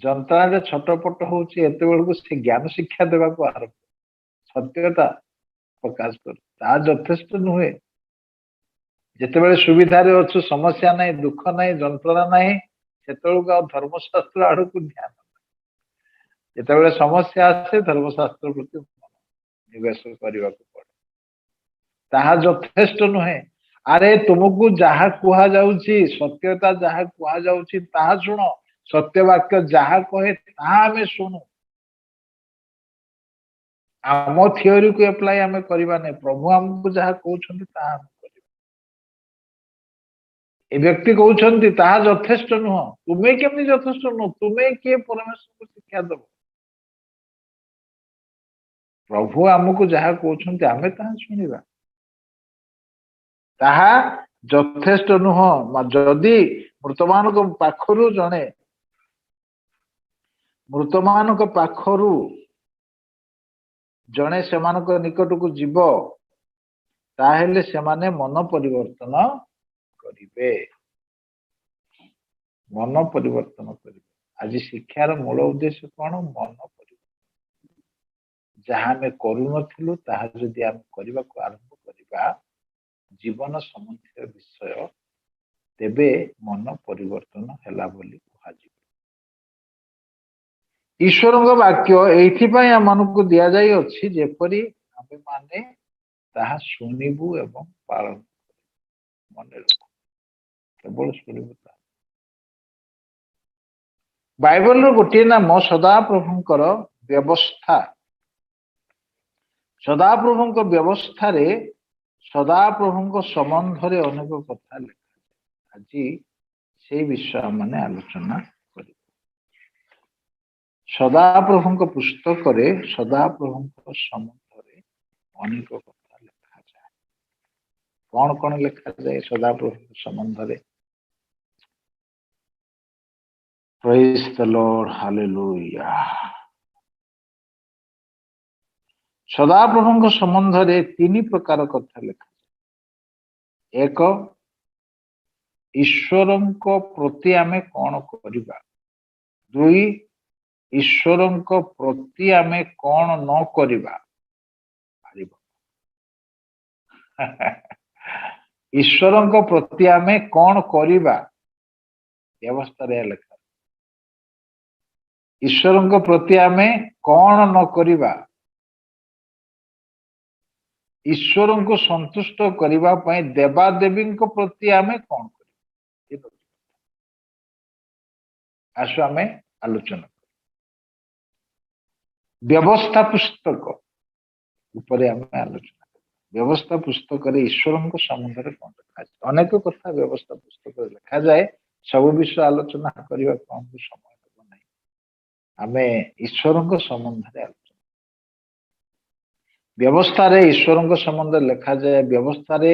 जंत्रणा छटपट होती से ज्ञान शिक्षा देवा आरंभ सत्यता प्रकाश कर यथेष्ट नुहे जिते सुविधा अच्छु समस्या नहीं दुख नहीं जंत्रणा नहीं से धर्मशास्त्र आड़ को ध्यान जिते समस्या आसे धर्मशास्त्र प्रति निवेश करने पड़े ताहा यथेष्ट नुहे अरे तुमको जहा कुहा जाउची सत्यता जहा कुहा जाउची ताहा सुनो सत्य वाक्य जहा कहे ताहा हमें सुनु आम थियोरी को अप्लाई आम करबा नहीं प्रभु हमको जहा कहउछंती ताहा हम करबा ए व्यक्ति कहउछंती ताहा यथेष्ट नुह तुमे केमनी यथेष्ट नुह तुमे के परमेश्वर को शिक्षा दबो प्रभु आमको जहा कहउछंती आमे ताहा सुनिबा ताहा यथेष्ट नुह जदि मृतमान को पाखरु जणे मृतमान को पाखरु जणे सेमानक निकट को जीव ताहेले सेमाने मन परिवर्तन करिवे मन परिवर्तन करिवे आज शिक्षार मूल उद्देश्य कौन मन परिवर्तन जहाँ आम करूनु ताहा जदि आम करने को आरंभ करिबा जीवन संबंधी विषय तेबे मन परिवर्तन हैला बोली कहाजिबो ईश्वर वाक्य एइथिपाई आमनको दिया जाई अछि जेपरि आमे माने ताहा सुनिबु एवं पालन मन रखु केवल सुनिबु बाइबल रो गोटे नाम सदा प्रभुंकर व्यवस्था सदा प्रभुंक व्यवस्था रे सदा प्रभुंक संबंध रे अनेक कथा लिखा आज से विषय माने आलोचना सदा प्रभुंक पुस्तक रे सदा प्रभुंक संबंध रे अनेक कथा लिखा जाए कौन कौन लिखा जाए सदा प्रभुंक संबंध रे प्रेज द लॉर्ड हालेलुया सदा प्रभुंक संबंध रे तीन प्रकार कथा लिखा जाए एक ईश्वरଙ୍କ प्रति आमे कौन करिबा। 2 ईश्वरଙ୍କ प्रति आमे कौन न करिबा। ईश्वरଙ୍କ प्रति आमे कौन करिबा व्यवस्था रे लिखा। ईश्वरଙ୍କ प्रति आमे कौन न करिबा। ईश्वर को संतुष्ट करिबा पई देवा देवी प्रति आमे कौन करिबा। आसु आमे आलोचना व्यवस्था पुस्तक ऊपर आमे आलोचना। व्यवस्था पुस्तक रे ईश्वर संबंध रे कौन लिखा जाए। अनेक कथा व्यवस्था पुस्तक लिखा जाए। सब विषय आलोचना करबा कम समय हो नहीं। आमे ईश्वर संबंध रे आलोचना। व्यवस्था रे ईश्वर संबंध लिखा जाए। व्यवस्था रे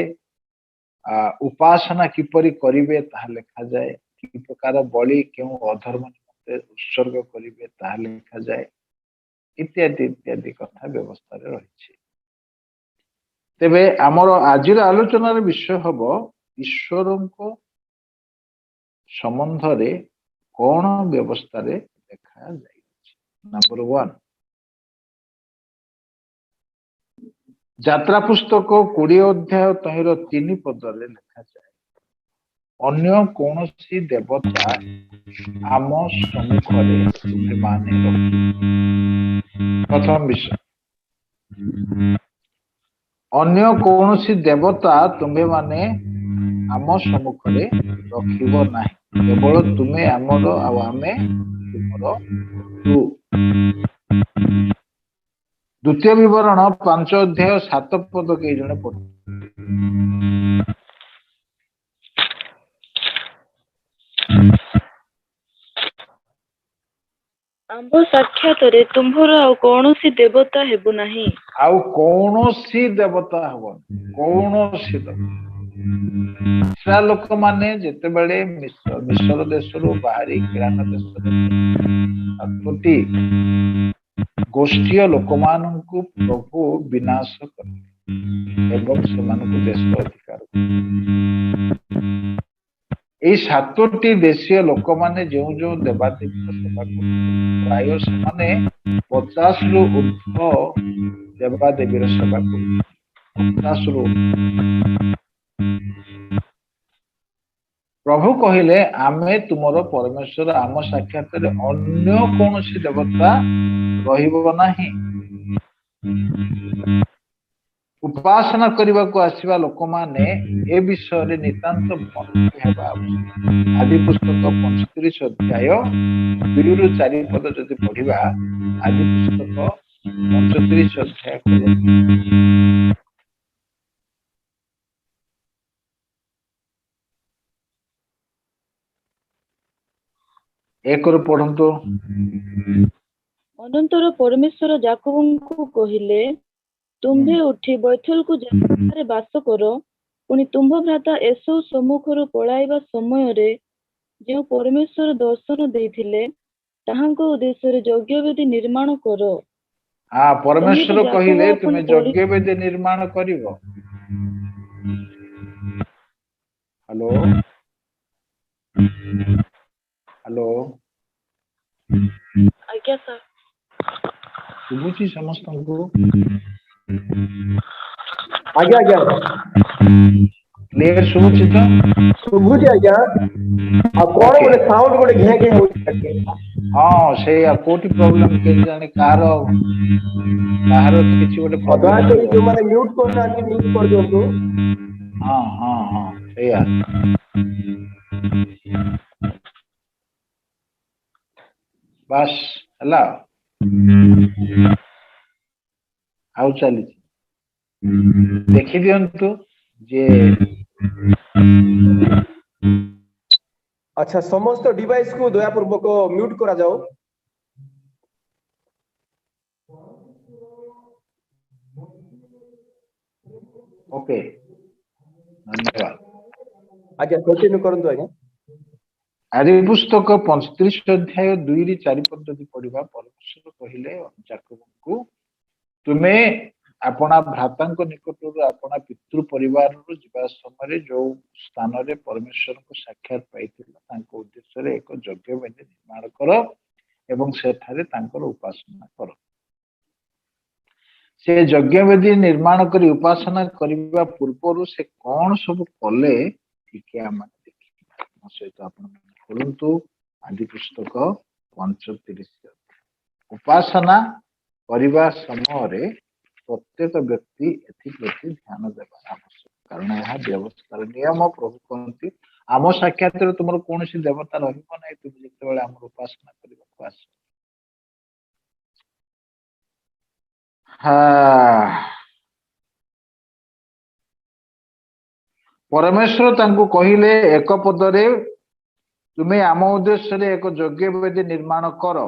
उपासना किपरि करिवे ताहा लिखा जाए। कि प्रकार बलि केउ अधर्म निमंते उत्सर्ग करिवे ताहा लिखा जाए। इत्यादि इत्यादि कथा व्यवस्था रे रहिछि। तेबे हमर आजिर आलोचनार विषय हबो ईश्वरଙ୍କ संबंध रे कोन व्यवस्था रे देखा जाय। नंबर 1 यात्रा पुस्तक 20 अध्याय तहिर 3 पद रे लिखा जाय। अन्य कोनोसी देवता आम सम्मुख रे तुमे माने रखि। प्रथम विषय अन्य कोनोसी देवता तुमे माने आम सम्मुख रे रखिबो नाही। केवल तुमे आमर आ आमे तुमरो तू। द्वितीय विवरण 5 अध्याय 7 पद के जने पढ़। आंभ साक्षात रे तुम्भर आ कोनोसी देवता हेबु नाही। आउ कोनोसी देवता हबो। कोनोसी इस्राएल लोक माने जेते बेले मिस्र देशरु बाहरी किरान देशरु सातोटी गोष्ठीय लोकमानंकु प्रभु विनाश करे एवं सेमानंकु देश अधिकार। एई सातोटी देशीय लोक माने जो जो देवादेवी सेवा करते प्राय सेमाने 50 रु ऊर्ध्व देवादेवी सेवा करते। 50 रु प्रभु कहिले आमे तुमरो परमेश्वर आम साक्षात रे अन्य कोनोसी देवता रहिबो नाही। उपासना करबा को आसीबा लोक माने ए विषय रे नितांत बंधी हेबा। आदि पुस्तक 35 अध्याय 2 रु 4 पद जदि पढिबा आदि पुस्तक 35 अध्याय 1 रु पढंतो। अनंतर परमेश्वर याकूबଙ୍କୁ कहिले तुम्भे उठी बैथेल को जागारे बास करो। पुणी तुम्भ भ्राता एसौ सम्मुखरु पळाइबा समय रे जे परमेश्वर दर्शन देइथिले ताहांको उद्देश्य रे यज्ञ वेदी निर्माण करो। हां परमेश्वर कहिले तुमे यज्ञ वेदी निर्माण करिवो। हेलो हेलो आज्ञा सर सुबुची समस्त को आज्ञा आज्ञा क्लियर सुबुची तो सुबुची आज्ञा आ कोन गोटे साउंड गोटे घे घे होई। हां से कोटी प्रॉब्लम के जाने कार किछि गोटे अदा प्रॉब्लम तो जो माने म्यूट करना कि म्यूट कर दियंतु। हां हां हां सेया बस हला आउ चली देखि दियंतु जे अच्छा समस्त डिवाइस को दया पूर्वक म्यूट करा जाओ। ओके धन्यवाद। आज्ञा कंटिन्यू करंतु आज्ञा। आदि पुस्तक 35 अध्याय 2 रि 4 पद जदि पढिबा परमेश्वर कहिले याकूबଙ୍କୁ तुमे अपना भ्रातांक निकटरू अपना पितृ परिवार जीवा समय जो स्थान रे परमेश्वर को साक्षात पाई उद्देश्य एक यज्ञ वेदी निर्माण कर एवं सेठारे तांकर उपासना कर से यज्ञ वेदी निर्माण करी उपासना करने पूर्व से कौन सब कले टिके आम देखिए मो सहित आपण खोलतु आदि पुस्तक 35 उपासना करने समय प्रत्येक व्यक्ति एप्रति ध्यान देवा आवश्यक कारण यह व्यवस्था नियम प्रभु कहते आम साक्षात तुम कौन देवता रही तुम जिते आम उपासना करने आस परमेश्वर तांको कहिले एक पदरे तुम्हें आम उद्देश्य एक यज्ञ वेदी निर्माण कर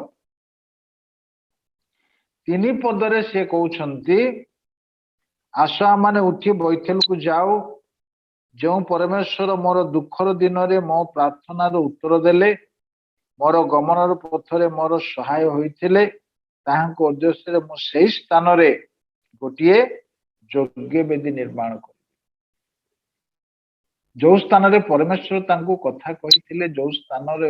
3 पदरे से कहते आस आने उठी बैठल को जाओ जो परमेश्वर मोर दुखर दिन में मो प्रार्थनार उत्तर देले मोर गमनर पथरे मोर सहाय होइथिले ताहांको उद्देश्य मुझे स्थान रे गोटे यज्ञ वेदी निर्माण कर जो स्थान रे परमेश्वर तांको कथा कहिथिले जो स्थान रे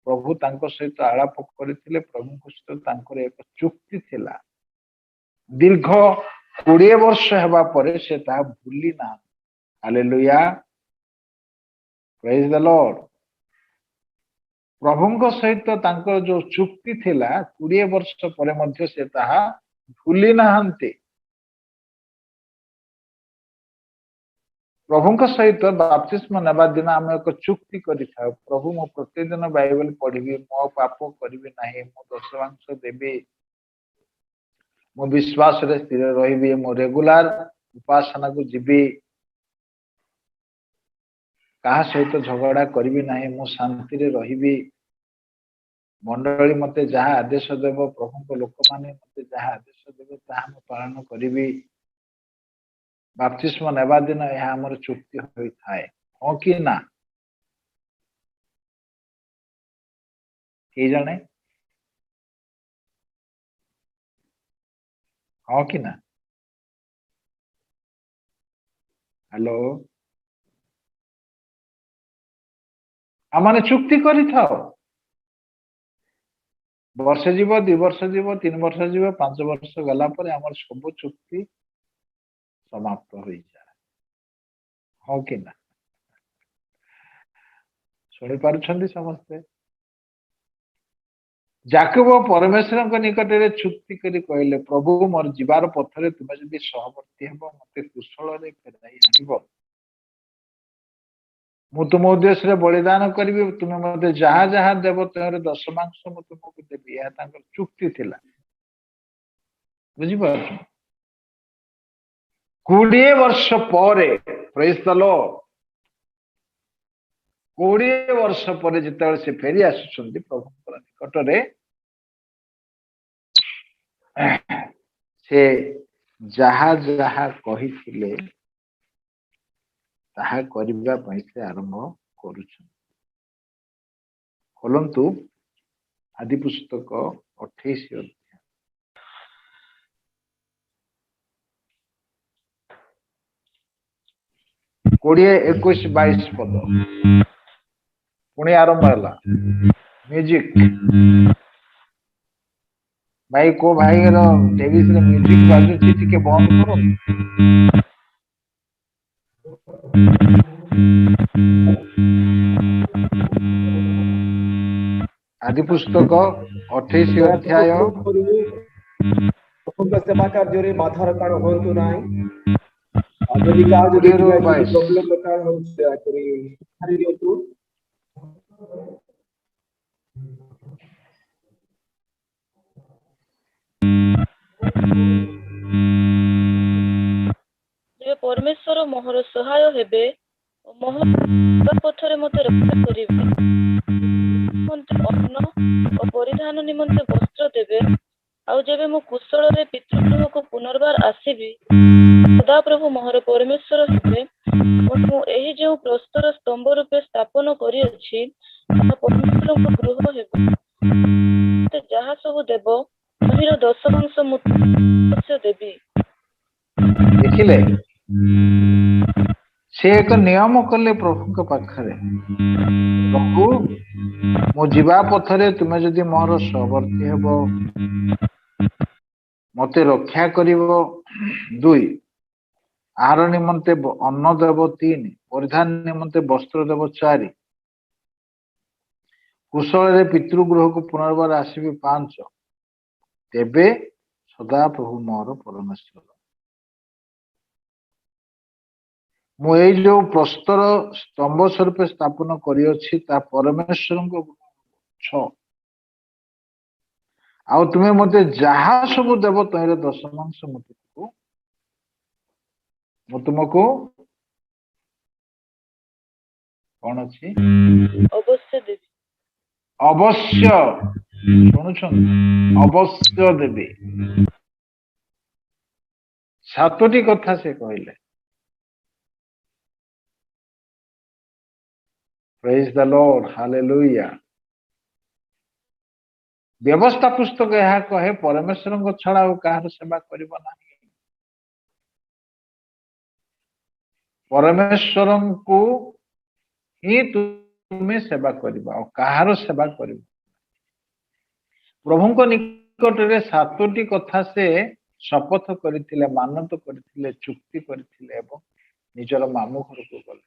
प्रभु तांको सहित आलाप करथिले प्रभु सहित तांकर एक चुक्ति थिला दीर्घ 20 वर्ष हेबा परे से ता भूली ना हालेलुया प्रेज द लॉर्ड प्रभुଙ୍କ सहित तांकर जो चुक्ति थिला 20 वर्ष परे मध्य से ताहा भूली नाहंते प्रभुଙ୍କ सहित बाप्तिस्म नेबा दिन आम एक चुक्ति करि था प्रभु मो प्रतिदिन बाइबल पढ़ी मो पाप करी नाही मो दशवांश देबी मो विश्वास रे स्थिर रही मो रेगुलर उपासना को जीवी कहा सहित झगड़ा करी नाही मो शांति रे रही मंडली मते जहाँ आदेश देव प्रभु लोक माने मते जहाँ आदेश देव ताहा मो पालन करी बाप्तिस्म नेबा दिन यह आमर चुक्ति होता है हाँ कि ना के जाने हाँ कि ना हेलो आमाने चुक्ति करि थाओ वर्ष जीव 2 वर्ष जीव 3 वर्ष जीव 5 वर्ष गला पर आमर सब चुक्ति समाप्त हो जाए हाँ कि ना शुणी पारुछंदी समस्ते जाकब परमेश्वर निकट में चुक्ति करी कहले प्रभु मोर जीवार पथरे तुम जदि सहवर्ती हेब मते कुशल रे फेराई आनिब मु तुम उद्देश्य बलिदान करी तुम मते जहाँ जहाँ देव तोर दशमांश मु तुमको देबी यह तांकर चुक्ति थिला बुझी पारुछ 20 वर्ष पर प्रेज द लॉर्ड 20 वर्ष पर जिते से फेरी आसुଛନ୍ତି प्रभु निकट रे से जहा जहा कहिथिले ताहा करिबा पई से आरंभ करूछन खोलंतु आदि पुस्तक 28 20 21 22 पद पुणी आरंभ है म्यूजिक भाई को भाई टेविस रे म्यूजिक बाजुची टिके बंद करो आदि पुस्तक 28 अध्याय सेवा कार्य बाधार कारण होतु नाही यदि कार्य प्रॉब्लम कारण हो करी दियतु जे परमेश्वर मोहर सहाय हेबे मोहर पथरे मते रक्षा करिवे मते अन्न और परिधान निमंते वस्त्र देवे आउ जेबे मु कुशल रे पितृगृह को पुनर्बार आसीबी सदा प्रभु मोहर परमेश्वर हेबे मु एही जे प्रस्तर स्तंभ रूपे स्थापन करी अछि परमेश्वर को गृह हेबे ते जहा सब देव तहिर दशमांश मुत्य देबी देखिले से एक नियम कले प्रभु पाखरे प्रभु मो जीवा पथरे तुमे जदि मोर सहवर्ती हेब मते रक्षा करिवो 2 आहार निमंते अन्न देव 3 परिधान निमंते वस्त्र देव 4 कुशल पितृगृह को पुनर्बार आसबि 5 तेबे सदा प्रभु मोर परमेश्वर मु ए जो प्रस्तर स्तंभ स्वरूप स्थापन करियोछि ता परमेश्वर को 6 आउ तुमे मते जहा सब देव तहिर दशमांश मु तुमको कौन अच्छी अवश्य देवी अवश्य शुणुछन अवश्य देवी 7टी कथा से कहले प्रेज द लॉर्ड हालेलुया व्यवस्था पुस्तक यह कहे परमेश्वर को छड़ा कहार सेवा करिबो नाही परमेश्वर को ही तुम्हें सेवा करिबा और कहार सेवा करिबो प्रभु को निकट रे 7टी कथा से शपथ करथिले मानत करथिले चुक्ति करथिले एवं निजर मामू घर को गले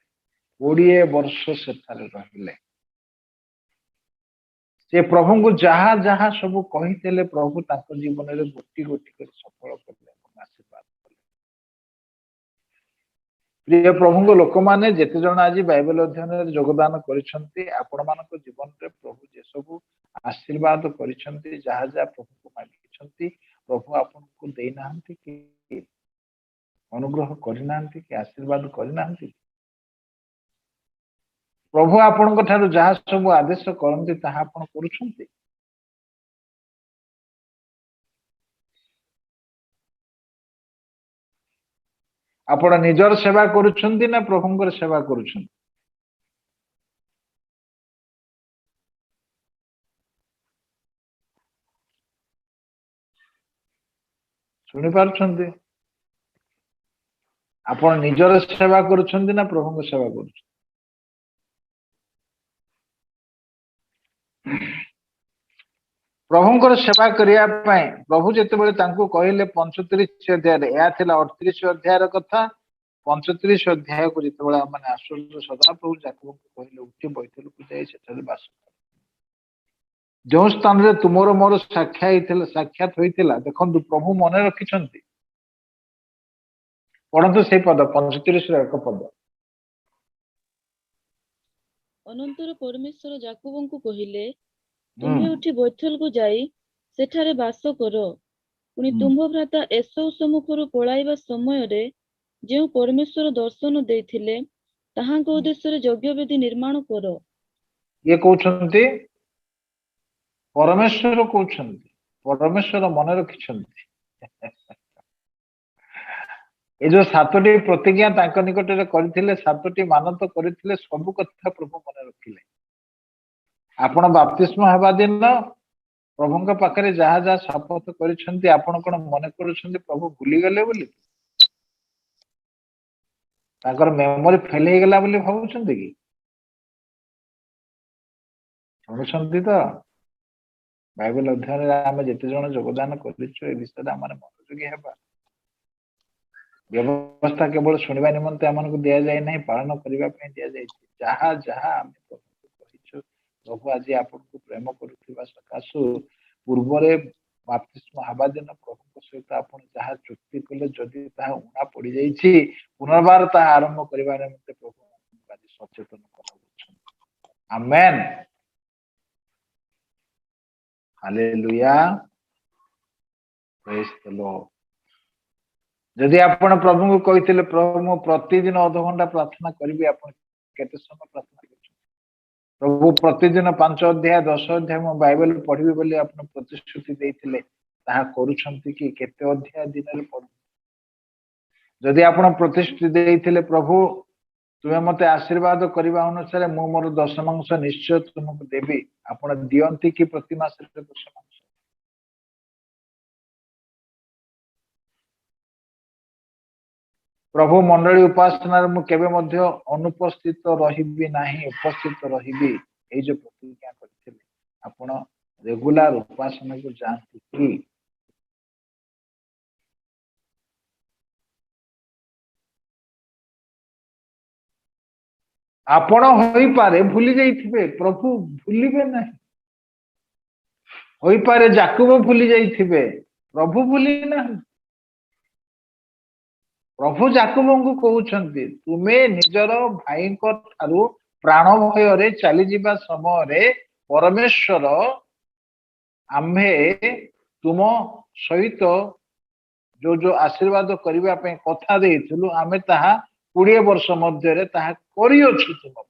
20 वर्ष सेठारे रहिले से प्रभु को जहा जहा सब कहितेले प्रभु ताको जीवन रे गोटी गोटी कर सफल करले आशीर्वाद कले प्रिय प्रभु को लोक माने जेते जण आज बाइबल अध्ययन रे योगदान करिसंती आपण मानको जीवन रे प्रभु जे सब आशीर्वाद करिसंती जहा जहा प्रभु को मागिसंती प्रभु आपन को देई नाहंती कि अनुग्रह करि नाहंती कि आशीर्वाद करि नाहंती प्रभु आपण को ठारू जहा सब आदेश करंती ताहा आपण करूछंती आपण निजर सेवा करूछंती ना प्रभुंकर सेवा करूछंती सुनि पारुछंती आपण निजर सेवा करूछंती ना प्रभुंकर सेवा करूछंती प्रभुंकर सेवा करिया पय प्रभु जेते बेले तांको कहिले 35 अध्याय या थिला 38 अध्याय र कथा 35 अध्याय को जेते बेले माने आश्चर्य सदा प्रभु जाकब को कहिले उठी बैठल को जाय सेठारे बास जो स्थान रे तुमरो मोर साक्षात होइतिला देखंतु प्रभु मने रखिछंती पढंतु से पद 35 र एक पद अनंतर परमेश्वर जाकबों को कहिले तुम्हें उठी बैथल को जाई सेठारे बास करो पुनी तुम्भ भ्राता एसौ सम्मुखरु पळाइबा समय रे जे परमेश्वर दर्शन देथिले ताहांको उद्देश्य रे यज्ञ वेदी निर्माण करो ये कहउछंती परमेश्वर कहउछंती परमेश्वर मन रखिछंती ए जो 7टी प्रतिज्ञा तांको निकट रे करथिले 7टी मानत करथिले सब कथा प्रभु मन रखिले आपण बाप्तिस्म हेबा दिन प्रभु के पाखरे जहा जहा शपथ करिसंती आपण कोन मन करूछंती प्रभु भूली गले बोली ताकर मेमोरी फेल हे गेला बोली भाबुछंती कि सुनुछंती तो बाइबल अध्ययन रे हम जेते जण योगदान करिछु ए विषय हमर मनोयोगी हेबा व्यवस्था केवल सुनिबा निमंते हमन को दिया जाय नहीं पालन करिबा पे दिया जाय जहा जहा हम कहिछु प्रभु आज आपन को प्रेम करूथिबा सकासु पूर्व रे बाप्तिस्म हबा दिन प्रभु को सहित आपन जहा चुक्ति कले जदि ता उना पड़ी जाईछि पुनर्बार ता आरंभ करिबा निमंते प्रभु आज सचेतन करउछन amen hallelujah praise the Lord जदि आपण प्रभु को कहितले प्रभु मो प्रतिदिन आधा घंटा प्रार्थना करिबी आपण केते समय प्रार्थना करछ प्रभु प्रतिदिन 5 अध्याय 10 अध्याय मो बाइबल पढिबी बोली आपण प्रतिश्रुति देथिले ताहा करूछंती कि केते अध्याय दिन रे पढ जदि आपण प्रतिश्रुति देथिले प्रभु तुमे मते आशीर्वाद करिबा अनुसार मो मोर दशमांश निश्चय तुमको देबी आपण दियंती कि प्रति मास रे दशमांश प्रभु मंडली उपासना मु केबे मध्य अनुपस्थित रहिबी नाही उपस्थित रहिबी ए जो प्रतिज्ञा करथिले आपण रेगुलर उपासना को जानती कि आपण होई पारे भूली जाइथिबे प्रभु भूलिबे नाही होई पारे जाकुब भूली जाइथिबे प्रभु भूली नाही प्रभु जाकुब को कहउछंती तुमे निजर भाई को थारु प्राण भय रे चली जिबा समय रे परमेश्वर आम्हे तुम सहित जो जो आशीर्वाद करबा पे कथा देइथिलु आमे ताहा 20 वर्ष मध्य रे ताहा करियोछु तुम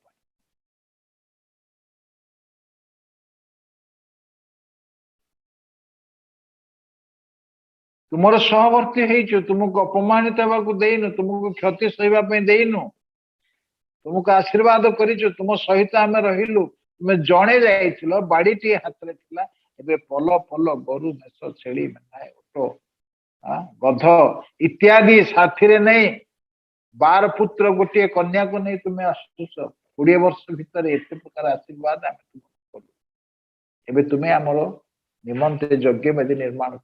तुमर सहवर्ती हेइछु तुमको अपमानित हेबाकू देइनु तुमको क्षति सहिबा पे देइनु तुमको आशीर्वाद करिछु तुम सहित आमे रहिलु तुमे जणे जाइथिलो बाडीटी हातरे थिला एबे पल पल गरु मेष छेली मेढा ओटो गध इत्यादि साथी रे नहीं 12 पुत्र गोटे कन्या को नहीं तुम्हें आसुच 20 वर्ष भितर एते प्रकार आशीर्वाद आमे तुमको करू एबे तुम्हें हमरो निमंते यज्ञ वेदी निर्माण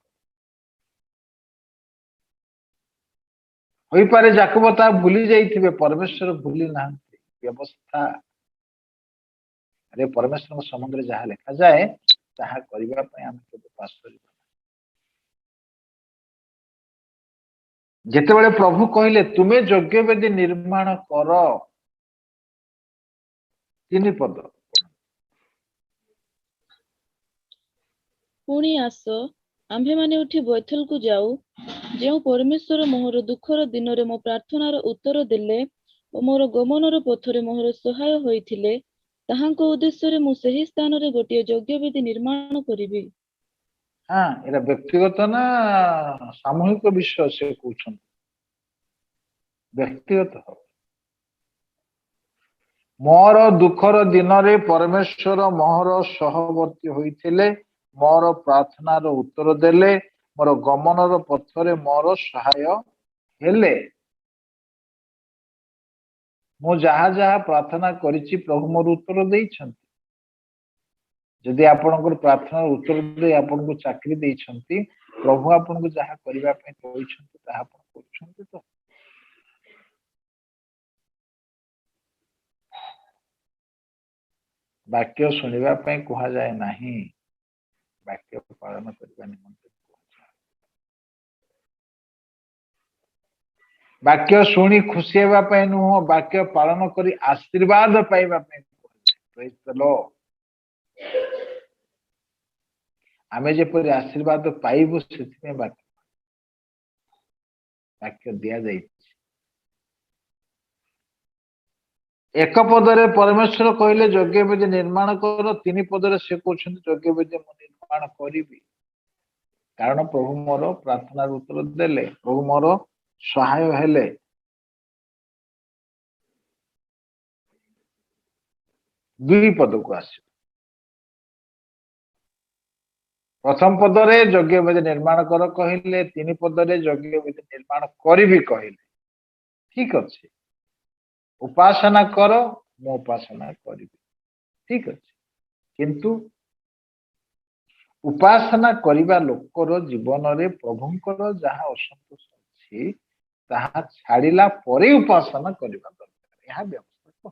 होई पारे जाकुब ता भूली जाइथिबे परमेश्वर भूली नाहंती व्यवस्था अरे परमेश्वर समुद्र जहाँ लिखा जाए ताहा करिबा पय आमे केबे पास करिबा जेतेबेले प्रभु कहले तुमे यज्ञ वेदी निर्माण कर 3 पद पुणी आस आम्भे माने उठी बैथल को जाऊ जो परमेश्वर मोहर दुखर दिन रे मो प्रार्थनार उत्तर देले ओ मोर गमनर पथरे मोहर सहाय होइथिले ताहांको उद्देश्य रे मु सही स्थान रे गोटे यज्ञ वेदी निर्माण करिबी हाँ एरा व्यक्तिगत ना सामूहिक विषय से कहउछन व्यक्तिगत हो मोर दुखर दिन रे परमेश्वर मोहर सहवर्ती होइथिले मोर प्रार्थनार उत्तर देले मोर गमनर पथरे मोर सहाय हेले मु जहा जहा प्रार्थना करिछि प्रभु मोर उत्तर देइछंती जदि आपनकर प्रार्थना उत्तर दे आपन को चाकरी देइछंती प्रभु आपन को जहा करिबा पे कहिछंती ताहा आपन करछंती तो वाक्य सुनिबा पे कहा जाए नहीं वाक्य पालन करबा निमंते वाक्य शुणी खुशी हेबा पे नुह वाक्य पालन करी आशीर्वाद पाइबा पे प्रेज द लॉर्ड आमे जेपरि आशीर्वाद पाइबु सेथिमे वाक्य दिया जाय एक पदरे परमेश्वर कहले यज्ञ वेदी निर्माण कर 3 पदरे से कहउछन यज्ञ वेदी मु निर्माण करिबी कारण प्रभु मोर प्रार्थना उत्तर देले प्रभु मोर सहाय हेले 2 पद को आसी प्रथम पदरे यज्ञ वेदी निर्माण कर कहले 3 पदरे यज्ञ वेदी निर्माण करिबी कहले ठीक अछि उपासना कर मो उपासना करिबी ठीक अछि किंतु उपासना करिबा लोकर जीवन रे प्रभुंकर जहा असंतोष अछि ताहा छाड़िला परे उपासना करिबा दरकार यह व्यवस्था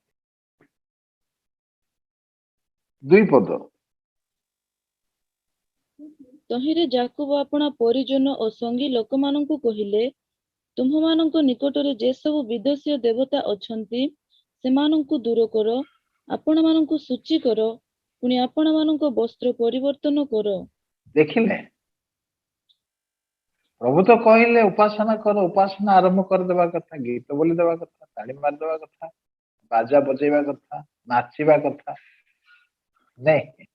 2 पद तहिरे जाकुब अपना परिजन और संगी लोक माननकु कहिले तुम्ह माननक निकटरे जे सब विदेशीय देवता अछंती सेमाननकु दूर करो आपण माननकु सूची करो पुनि आपण माननक वस्त्र परिवर्तन करो देखिले प्रभु तो कहले उपासना करो उपासना आरंभ कर देबा कथा गीत बोली देबा कथा ताली मार देबा कथा बाजा बजेबा कथा नाचिबा कथा नहीं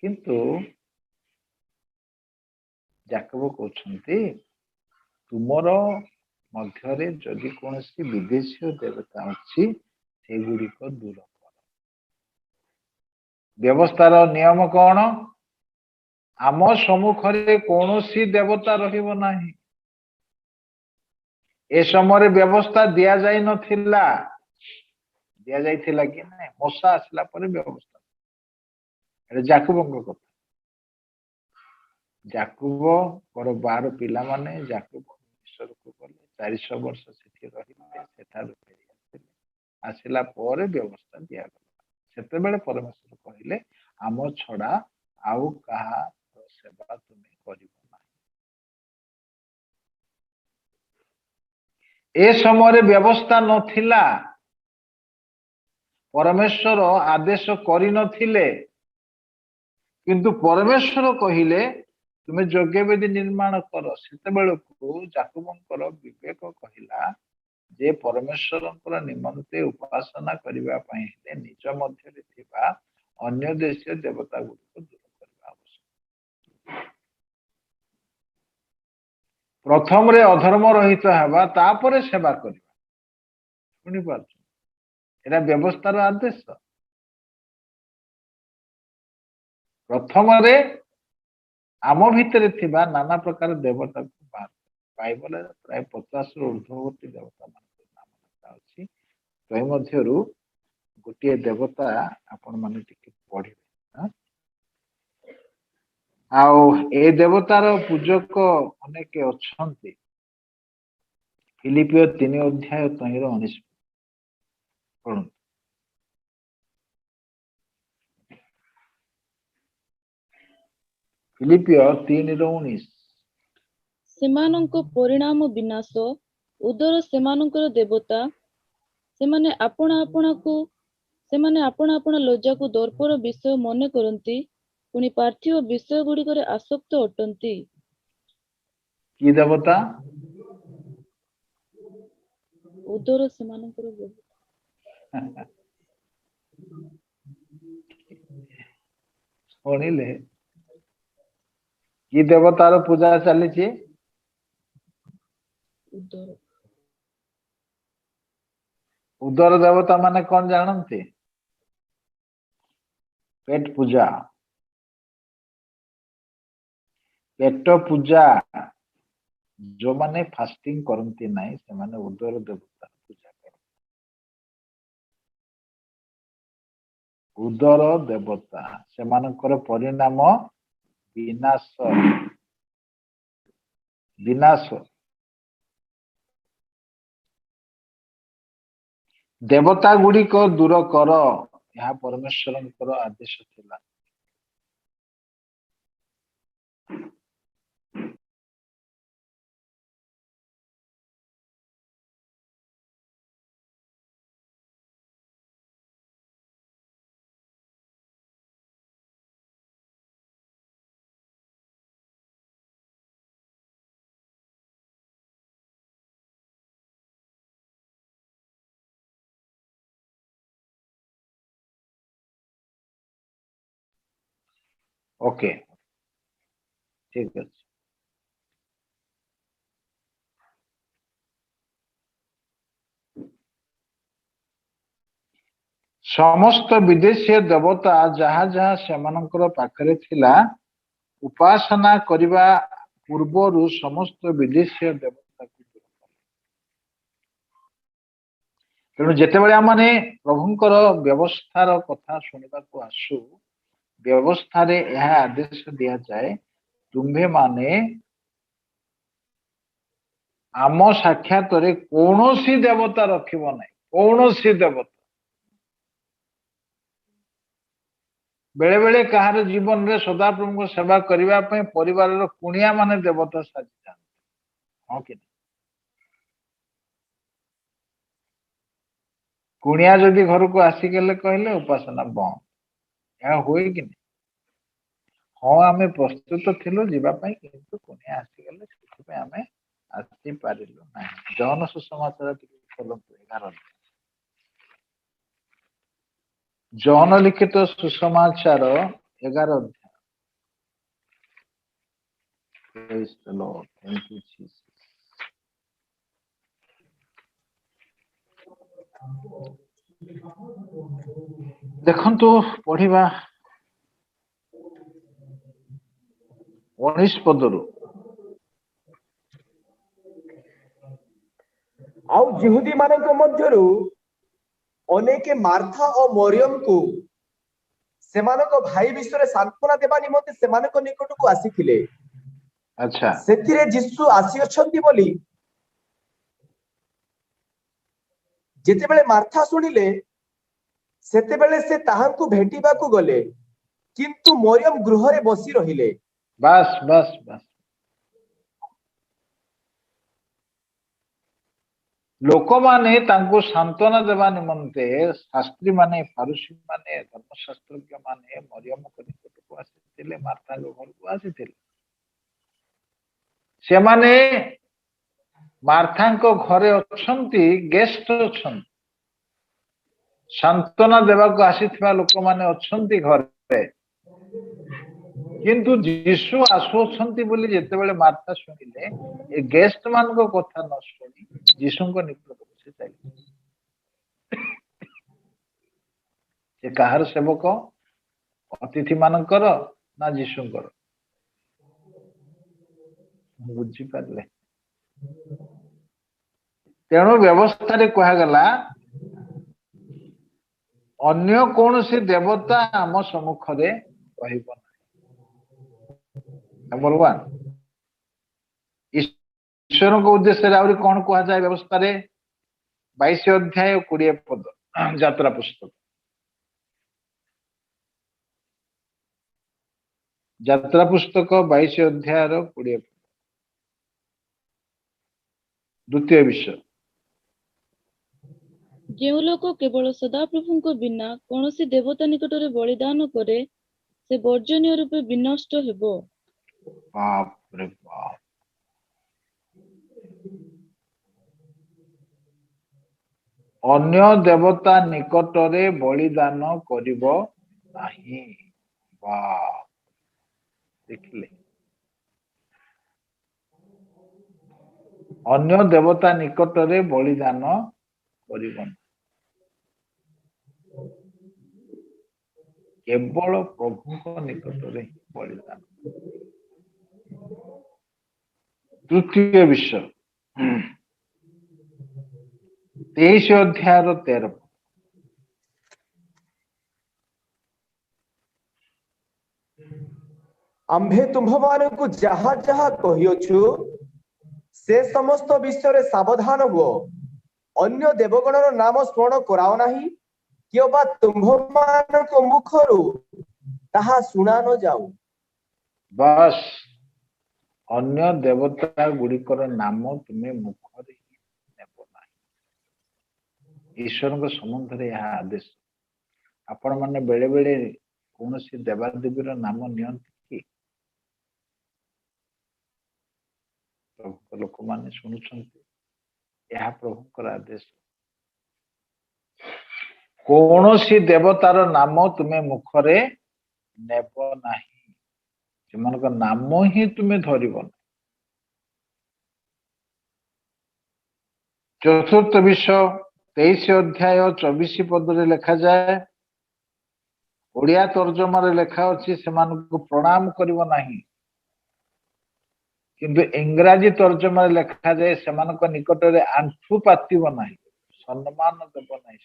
किंतु जाकब कहउछंती तुमर मध्यरे जदि कोनसी विदेशी देवता अछि सेगुड़ी को दूर कर व्यवस्थार नियम कौन आम सम्मुखरे कौनसी देवता रहिबो नाही। ए समय व्यवस्था दिया जाई नथिला, दिया जाइथिला कि नहीं? मूसा आसला पर व्यवस्था। एटा जाकुबଙ୍କ କଥା। जाकुब पर 12 पिला माने जाकुब मिस्र को गले 400 वर्ष सेठी रहिले, सेठारु फेरी आसिले, आसिला पर व्यवस्था दिया गला। सेते बेले परमेश्वर कहिले आम छडा आउ कहा सेवा तुमे करिबो नाही। ए समय व्यवस्था नथिला, परमेश्वर आदेश करि नथिले, किंतु परमेश्वर कहिले तुमे यज्ञ वेदी निर्माण कर। सेते बेलକୁ जाकुबଙ୍କର विवेक कहिला जे परमेश्वरଙ୍କର निमंते उपासना करिबा पई हेले निज मध्यरे थिबा अन्य देशीय देवता गुड़िक दूर करबा आवश्यक। प्रथम रे अधर्म रहित हेबा तापरे सेवा करिबा। सुनि पाछ एटा व्यवस्थार आदेश। प्रथम रे आम भितर थिबा नाना प्रकार देवता को बाहर बाइबल प्राय 50 रु ऊर्ध्ववर्ती देवता मान नाम लिखा अछि। तय मध्यरु गोटे देवता आपण माने टिके पढिबे। आउ ए देवतार पूजक अनेक अछंती। फिलिपियो 3 अध्याय 19 पढु। फिलिपियो 3:19 ସେମାନଙ୍କ ପରିଣାମ ବିନାଶ, ଉଦର ସେମାନଙ୍କର ଦେବତା, ସେମାନେ ଆପଣା ଆପଣା ଲଜ୍ଜାକୁ ଦର୍ପର ବିଷୟ ମନେ କରନ୍ତି, ପୁଣି ପାର୍ଥିବ ବିଷୟ ଗୁଡିକରେ ଆସକ୍ତ ଅଟନ୍ତି। କି ଦେବତା? ଉଦର ସେମାନଙ୍କର ଦେବତା। ଶୁଣିଲେ କି ଦେବତାର ପୂଜା ଚାଲିଛି? ଉଦର। उदर देवता माने कौन जानते? पेट पूजा। पेट पूजा जो माने फास्टिंग करती नहीं से माने उदर देवता पूजा कर। उदर देवता से मानकर परिणाम विनाश। विनाश देवता गुड़िक दूर कर, यह परमेश्वर आदेश थिला। ओके ठीक है। समस्त विदेशी देवता जहाँ जहाँ सेमानकर पाखरे थिला उपासना करिबा पूर्वरु समस्त विदेशी देवता को तेणु जेतेबेले आमने प्रभुंकर व्यवस्थार कथा सुनिबा को आसु, व्यवस्था रे यह आदेश दिया जाए तुम्भे माने आम साक्षात कौनसी देवता रखिबो नहीं। कौनसी देवता बेले बेले कहार जीवन रे सदा प्रभु सेवा करिबा पय परिवार रो कुनिया माने देवता साजी जान। हां कि कुनिया जदि घर को आसी गेले कहले उपासना बंद। या होई कि नहीं? हाँ आमे प्रस्तुत थिलु जीवा पय किंतु कुनिया आसी गेले सेति पय आमे आसी पारिलु नाही। जौन सुसमाचार टिके खोलंतु 11। जौन लिखित सुसमाचार 11 अध्याय। Praise the Lord. Thank you, Jesus. देखंतु पढ़िबा 19 पदरु आउ जिहुदी मानक मध्यरु अनेके मार्था और मरियम को सेमानक भाई विषय सांत्वना देवा निमंते सेमानक निकट को आसीथिले। अच्छा सेथिरे यीशु आसी अछंती बोली जेतेबेले मार्था सुनिले सेतेबेले से ताहांकु भेटिबाकू गले किंतु मरियम गृह रे बसी रहिले। बस बस बस लोक माने तांको सांत्वना देवा निमंते शास्त्री माने फारुसी माने धर्मशास्त्रज्ञ माने मरियम को निकट को आसीथिले मार्था को घर को आसीथिले से माने मार्था को घरे अछंती गेस्ट अछंती सांत्वना देवा को आसीथिबा लोक माने अछंती घरे किंतु यीशु आसुछंती बोली जेतेबेले मार्था सुनिले ए गेस्ट मान को कथा न सुनी यीशु को निकट को से चली से कहार सेवक अतिथि मानकर ना यीशुंकर बुझी पारले तेणु व्यवस्था रे कहा गला अन्य कौन से देवता आम सम्मुख रे कहब नंबर 1 ईश्वर को उद्देश्य आउरी कौन कहा जाए व्यवस्था रे 22 अध्याय 20 पद यात्रा पुस्तक यात्रा पुस्तक 22 अध्याय 20 पद द्वितीय विषय ଯେଉଁ ଲୋକ କେବଳ ସଦାପ୍ରଭୁଙ୍କ ବିନା କୌଣସି ଦେବତା ନିକଟରେ ବଳିଦାନ କରେ ସେ ବର୍ଜନୀୟ ରୂପେ ବିନଷ୍ଟ ହେବ। बाप रे बाप अन्य देवता निकटरे बलिदान करिब नाही। बाप देखिले अन्य देवता निकटरे बलिदान करिब नाही केवल प्रभु निकटरे बलिदान। तृतीय विषय 23 अध्याय 13 आम्भे तुम्भ मानकु जहा जहा कहियोछु से समस्त विषय रे सावधान हुओ अन्य देवगणर नाम स्मरण कराओ नाही किबा तुम्भ मानक मुखरु ताहा सुना न जाऊ। बस अन्य देवता गुड़िकर नाम तुम्हें मुखरे नेब नाही। ईश्वर को संबंध रे यह आदेश आपण माने बेले बेले कौन सी देवादेवी नाम नियंती कि प्रभु लोक माने शुणुछंती यह प्रभुकर आदेश कौन सी देवतार नाम तुम्हें मुखरे नेब नाही सेमानक नाम ही तुम्हें धरिब। चतुर्थ विषय 23 अध्याय 24 पद रे लिखा जाए ओडिया तर्जमा रे लिखा अछि सेमानक प्रणाम करिब नाही किंतु इंग्राजी तर्जमा रे लिखा जाए सेमानक निकट रे आंठु पातिब नाही सम्मान देब नाही।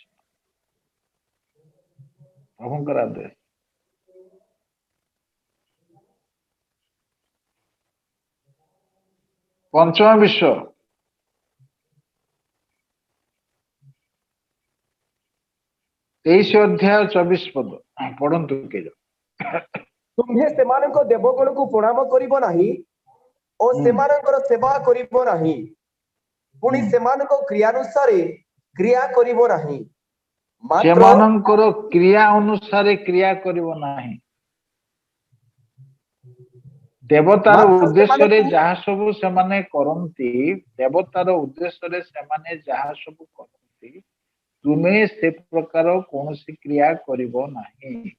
प्रभुकर आदेश। पंचम विषय 23 अध्याय 24 पद पढ़ंतु के तुम्भे सेमानक देवगण को प्रणाम करिबो नाही और सेमानकर सेवा करिबो नाही पुनी सेमानक क्रियानुसारे क्रिया करिबो नाही सेमानकर क्रिया अनुसार क्रिया करिबो नाही। देवतार उद्देश्य रे जहा सब से माने करंती देवतार उद्देश्य रे से माने जहा सब करंती तुमे से प्रकार कौन सी क्रिया करिबो नाही।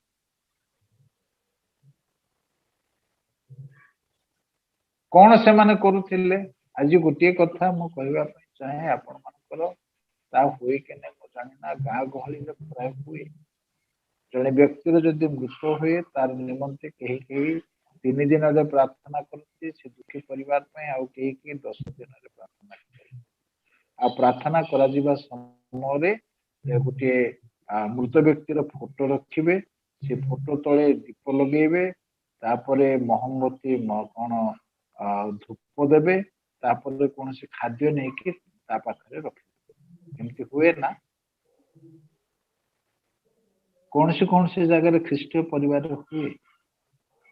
कौन से माने करुथिले आज गोटे कथा मु कहबा पई चाहे आपण मानकर ता होई के ने मु जानि ना गाँ गहली रे प्राय हुए जने व्यक्ति रो जदि मृत्यु हुए तार निमंते केही केही 3 दिन प्रार्थना करती से दुखी परिवार पे आउ के 10 दिन प्रार्थना करती आ प्रार्थना करा जिबा समय रे गोटे मृत व्यक्तिर फोटो रखिबे से फोटो तले दीप लगेबे तापरे मोहम्मती कौन धूप देबे तापरे कौन से खाद्य नहीं कि ता पाखरे रखिबे एमती हुए ना कौन से जगह ख्रीष्टीय परिवार हुए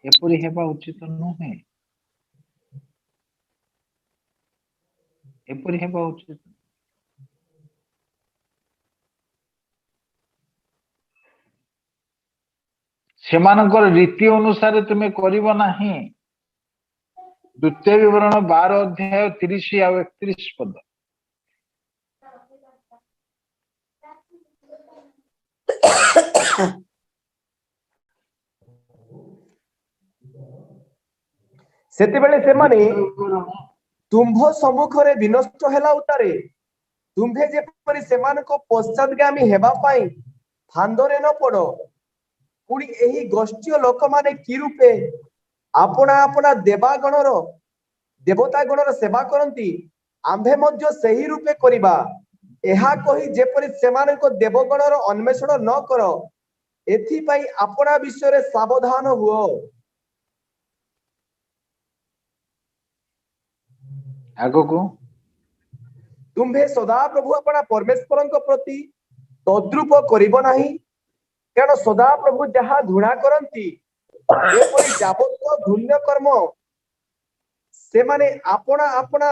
एपरी हेबा उचित नुहे एपरी हेबा उचित सेमानकर रीति अनुसार तुम्हें करिव नाही द्वितीय विवरण 12 अध्याय 30 आ 31 पद सेतेबेले सेमाने तुम्भ सम्मुखरे विनष्ट हेला उतारे तुम्भे जेपरि सेमानको पश्चातगामी हेबा पाई फांदरे न पड़ो पुणी एही गोष्ठी लोक माने कि रूपे आपना आपना देवता गणर सेवा करंती आम्भे मध्य सही रूपे करिबा एहा कहि जेपरि सेमानको देवगणर अन्वेषण न करो एथि पई आपना विषय रे सावधान हुओ आगो को तुम्भे सदा प्रभु अपना परमेश्वरଙ୍କ प्रति तद्रूप करिबो नाही कारण सदा प्रभु जहा घृणा करंती एपरि जाबत घृण्य कर्म से माने आपना आपना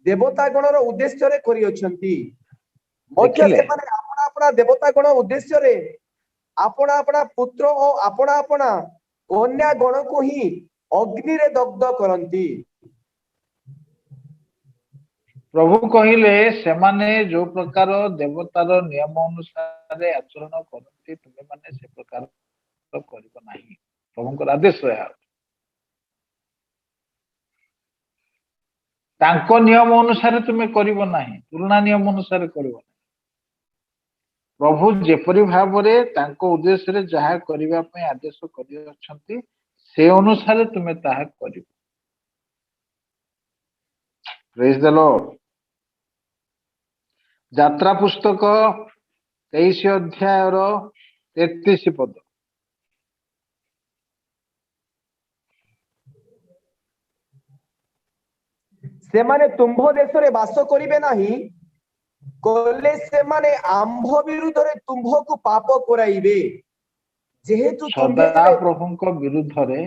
देवता गणर उद्देश्य रे करि अछंती मध्य से माने आपना आपना देवता गण उद्देश्य रे आपना आपना पुत्र और आपना आपना कन्या गण को ही अग्नि रे दग्ध करंती प्रभु कहिले से माने जो प्रकार देवतार नियम अनुसार आचरण करती तुमे माने से प्रकार करिबो नाही प्रभुଙ୍କର आदेश है तांको नियम अनुसार तुमे करिबो नाही पुराना नियम अनुसार करिबो नाही प्रभु जेपरि भाबरे तांको उद्देश्य रे जहा करिबा पय आदेश करि अछंती से अनुसार तुमे ताहा करिबो प्रेज द लॉर्ड यात्रा पुस्तक 23 अध्याय 33 पद से माने तुम्भ देश रे वास करिवे नाही कोले से माने आंभ विरुद्ध रे तुम्भ को पाप कराइबे जेहेतु सदा प्रभुଙ୍କ विरुद्ध रे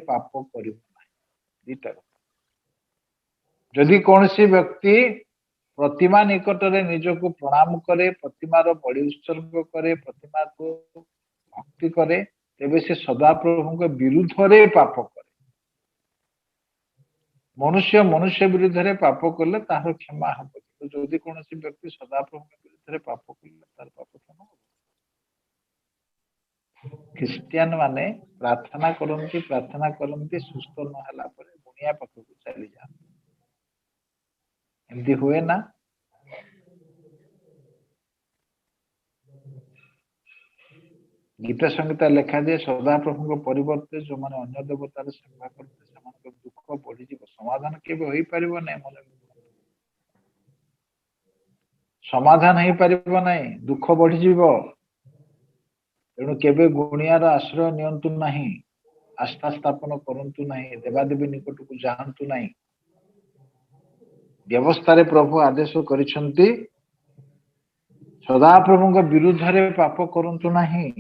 पाप करिबो नाही दीटा जदि कौन सी व्यक्ति प्रतिमा निकट रे निजको प्रणाम करे प्रतिमार बलि उत्सर्ग करे प्रतिमा को भक्ति करे तेबे से सदा प्रभुଙ୍କ विरुद्ध रे पाप करे मनुष्य विरुद्ध रे पाप करले तार क्षमा हबो तो जदि कौन सी व्यक्ति सदा प्रभुଙ୍କ विरुद्ध रे पाप करले तार पाप क्षमा हबो क्रिश्चियन माने प्रार्थना करंती सुस्थ न हला परे दुनिया पाखु चली जाते एमती हुए ना गीता संहिता लेखा दिए सदा प्रभु परिवर्ते जो माने अन्य देवतार सेवा करते से दुख बढ़ी जीव समाधान केबे होई परिबो नै मन समाधान होई परिबो नै दुख बढ़ी जीव तेणु केबे गुणियार आश्रय नियंतु नाही आस्था स्थापन करंतु नाही देवादेवी निकट को जाहंतु नाही व्यवस्था रे प्रभु आदेश करिसंती सदा प्रभुଙ୍କ विरुद्ध रे पाप करंतु नाही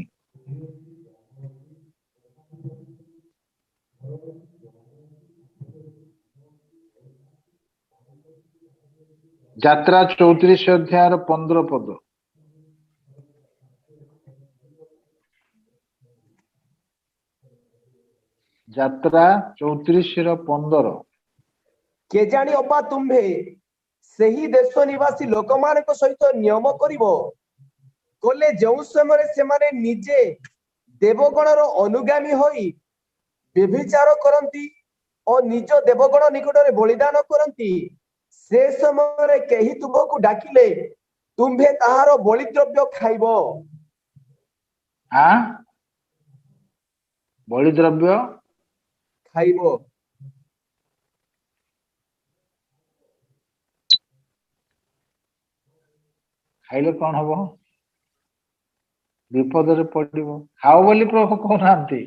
यात्रा 34 अध्याय 15 पद यात्रा 34 15 के जानी अबा तुम्भे सही देश निवासी लोक मानक सहित नियम करिवो कोले जो समय से माने निजे देवगणर अनुगामी होई व्यभिचार करंती और निज देवगण निकट रे बलिदान करंती से समय रे केही तुमको डाकिले तुम्भे ताहार बलिद्रव्य खाइबो हां ବଳି ଦ୍ରବ୍ୟ ଖାଇବ। ଖାଇଲେ କଣ ହବ? ବିପଦରେ ପଡିବ। ଖାଅ ବୋଲି ପ୍ରଭୁ କହୁନାହାନ୍ତି,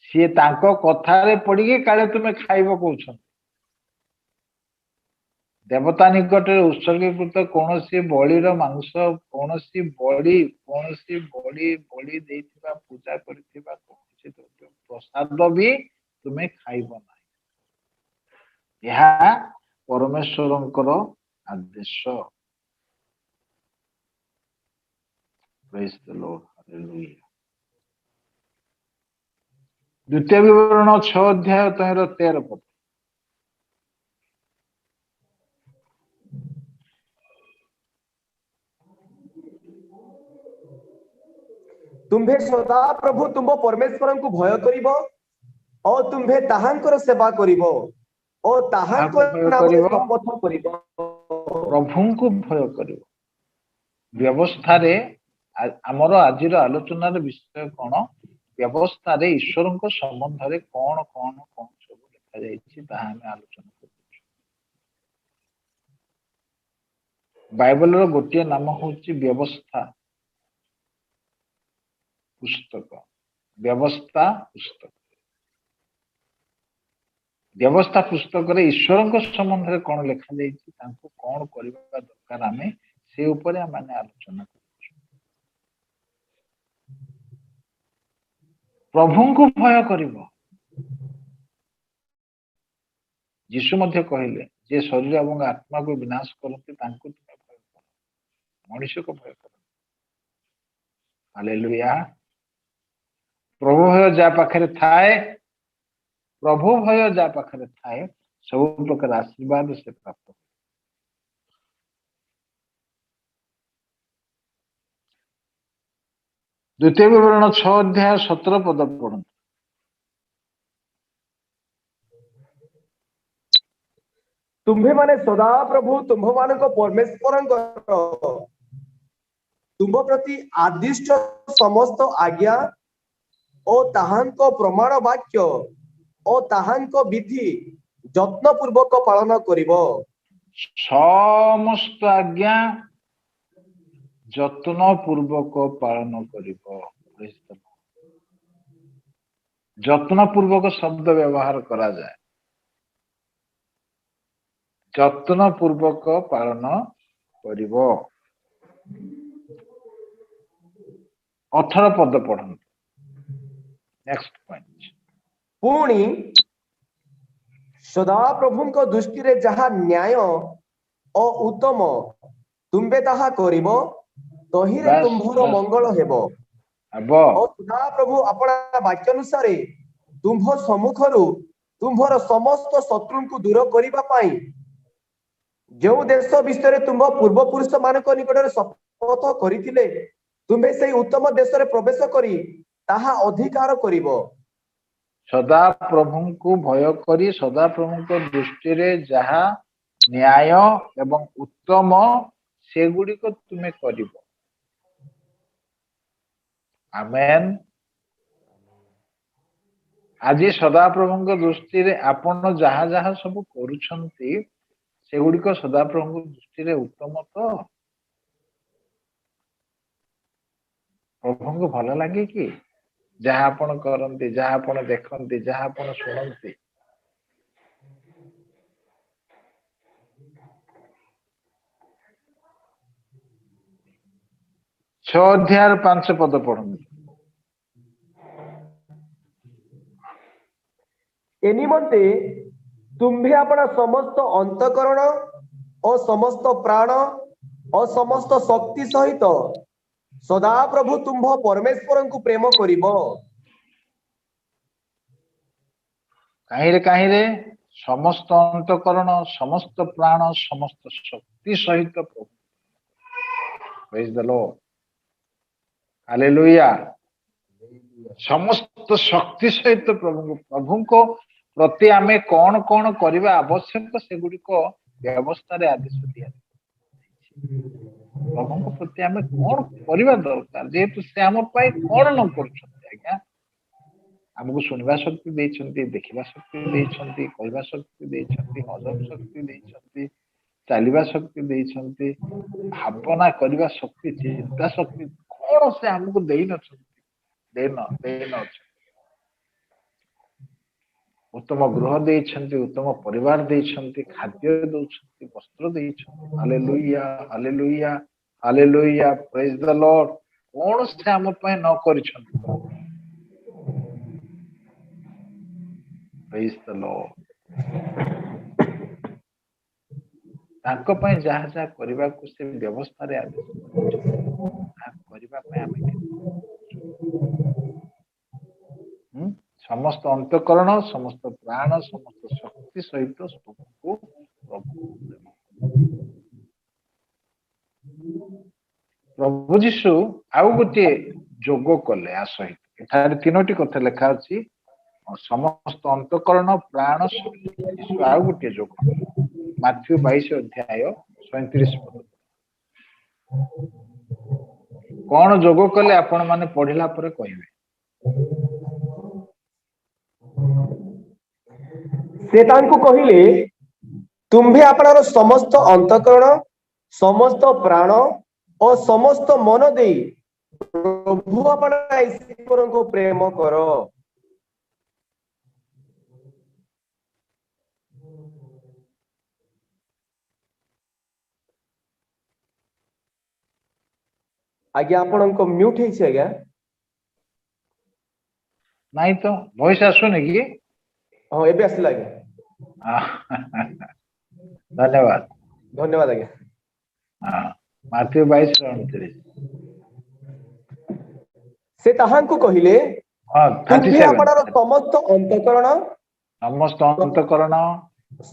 ସିଏ ତାଙ୍କ କଥାରେ ପଡିକି କାଳେ ତୁମେ ଖାଇବ କହୁଛନ୍ତି। ଦେବତା ନିକଟରେ ଉତ୍ସର୍ଗୀକୃତ କୌଣସି ବଳିର ମାଂସ, କୌଣସି ବଳି ବଳି ଦେଇଥିବା, ପୂଜା କରିଥିବା କୌଣସି ଦ୍ରବ୍ୟ ପ୍ରସାଦ ବି ତୁମେ ଖାଇବ ନାହିଁ। ଏହା ପରମେଶ୍ୱରଙ୍କର ଆଦେଶ। Praise the Lord. Hallelujah. ଦ୍ୱିତୀୟ ବିବରଣ 6 ଅଧ୍ୟାୟ 13 ପଦ। तुम्भे सदा प्रभु तुम परमेश्वर को भय करिब और तुम्भे ताहांकर सेवा करिब और ताहांकर भय नाम करिब? संबोधन करिब। ପ୍ରଭୁଙ୍କୁ ଭୟ କରିବ। ବ୍ୟବସ୍ଥାରେ ଆମର ଆଜିର ଆଲୋଚନାର ବିଷୟ କଣ? ବ୍ୟବସ୍ଥାରେ ଈଶ୍ୱରଙ୍କ ସମ୍ବନ୍ଧରେ କଣ କଣ କଣ ସବୁ ଲେଖାଯାଇଛି ତାହା ଆମେ ଆଲୋଚନା କରୁଛୁ। ବାଇବଲର ଗୋଟିଏ ନାମ ହଉଛି ବ୍ୟବସ୍ଥା ପୁସ୍ତକ। ବ୍ୟବସ୍ଥା ପୁସ୍ତକ। ବ୍ୟବସ୍ଥା ପୁସ୍ତକରେ ଈଶ୍ୱରଙ୍କ ସମ୍ବନ୍ଧରେ କଣ ଲେଖାଯାଇଛି, ତାଙ୍କୁ କଣ କରିବା ଦରକାର, ଆମେ ସେ ଉପରେ ଆମେ ଆଲୋଚନା କରୁଛୁ। ପ୍ରଭୁଙ୍କୁ ଭୟ କରିବ। ଯୀଶୁ ମଧ୍ୟ କହିଲେ, ଯେ ଶରୀର ଏବଂ ଆତ୍ମାକୁ ବିନାଶ କରନ୍ତି ତାଙ୍କୁ ତୁମେ ଭୟ କର, ମଣିଷକୁ ଭୟ କର। ହାଲେଲୁୟା। ପ୍ରଭୁ ଭୟ ଯାହା ପାଖରେ ଥାଏ, ପ୍ରଭୁ ଭୟ ଯାହା ପାଖରେ ଥାଏ, ସବୁ ପ୍ରକାର ଆଶୀର୍ବାଦ ସେ ପ୍ରାପ୍ତ କରେ। ଦ୍ୱିତୀୟ ବିବରଣ 6 ଅଧ୍ୟାୟ 17 ପଦ ପଢନ୍ତୁ। तुम्भे माने सदा प्रभु तुम्भ मानक परमेश्वर तुम्भ प्रति आदिष्ट समस्त आज्ञा और ताहांक प्रमाण वाक्य और ताहांक विधि যত্ন पूर्वक पालन करिब। समस्त आज्ञा যত্ন ପୂର୍ବକ ପାଳନ କରିବ। ଯତ୍ନ ପୂର୍ବକ ଶବ୍ଦ ବ୍ୟବହାର କରାଯାଏ। ଯତ୍ନ ପୂର୍ବକ ପାଳନ କରିବ। 18 ପଦ ପଢନ୍ତୁ। Next point. पुणी सदा प्रभुଙ୍କ दृष्टिरे जहा न्याय और उत्तम तुम्बे ताहा करिब, तहिरे तुम्भर मंगल हेबो। और सदा प्रभु अपना वाक्य अनुसार तुम्भ सम्मुखरु तुम्भर समस्त शत्रु को दूर करिबा पाई जो देश विषय तुम्भ पूर्व पुरुष मानक निकटरे शपथ करिथिले, तुम्बे सेही उत्तम देश रे प्रवेश करी ताहा अधिकार करिबो। सदा प्रभुଙ୍କୁ भय करी सदा प्रभुଙ୍କ दृष्टिरे जहा न्याय एवं उत्तम सेगुड़िक तुमे करिब। आमेन। आज सदा प्रभुଙ୍କ दृष्टिरे आपण जहा जहा सब करूछंती सेगुड़िक सदा प्रभुଙ୍କ दृष्टिरे उत्तम तो प्रभुଙ୍କୁ भल लागे कि जहा आपण करंती, जहा आपण देखंती, जहा आपण सुनंती। छह अध्याय 5 पद पढ़ंती। ए निमंते तुम्भे अपना समस्त अंतकरण और समस्त प्राण और समस्त शक्ति सहित सदा प्रभु तुम्भ परमेश्वर को प्रेम करिबो। कहीं रे समस्त अंतकरण समस्त प्राण समस्त शक्ति सहित प्रभु। Praise the Lord. हालेलुया। समस्त शक्ति सहित प्रभु को प्रति आमे कौन कौन करिबा आवश्यक सेगुड़िक व्यवस्था रे आदेश दिया। प्रभु को प्रति आमे कौन करिबा दरकार, जेहेतु से हम पाई कौन न करछथि आज्ञा आमको सुनिबा शक्ति देइछन्ति देखिबा शक्ति देइछन्ति कहबा शक्ति देइछन्ति हजम शक्ति देइछन्ति चालिबा शक्ति देइछन्ति भावना करबा शक्ति चिंता शक्ति कौन से हमको देई न उत्तम गृह देइछन्ति उत्तम परिवार देइछन्ति खाद्य देइछन्ति वस्त्र देइछन्ति hallelujah hallelujah hallelujah praise the Lord कौन से हम पे न करिछन्ति प्रेज द लॉर्ड ताको पे जहा जहा करबा को से व्यवस्था रे आदेश करबा पे हम समस्त अंतकरण समस्त प्राण समस्त शक्ति सहित सबको प्रभु जीशु आउ गोटे जोग कले आ सहित एठारे तीनोटी कथा लिखा अछि समस्त अंतकरण प्राण शक्ति जीशु आउ गोटे जोग माथ्यू 22 अध्याय 37 पद कौन जोग कले आपण माने पढ़िला परे कहिबे से तांको कहिले तुम्भे आपणार समस्त अंतकरण समस्त प्राण और समस्त मन देई प्रभु आपण ईश्वर को प्रेम करो आज्ञा आपण को म्यूट है छे आज्ञा नहीं तो वॉइस आसुने कि हां एबे आसी लागे धन्यवाद धन्यवाद आज्ञा हां माथ्यू 22:29 से ताहां को कहिले हां 37 आपणार समस्त अंतकरण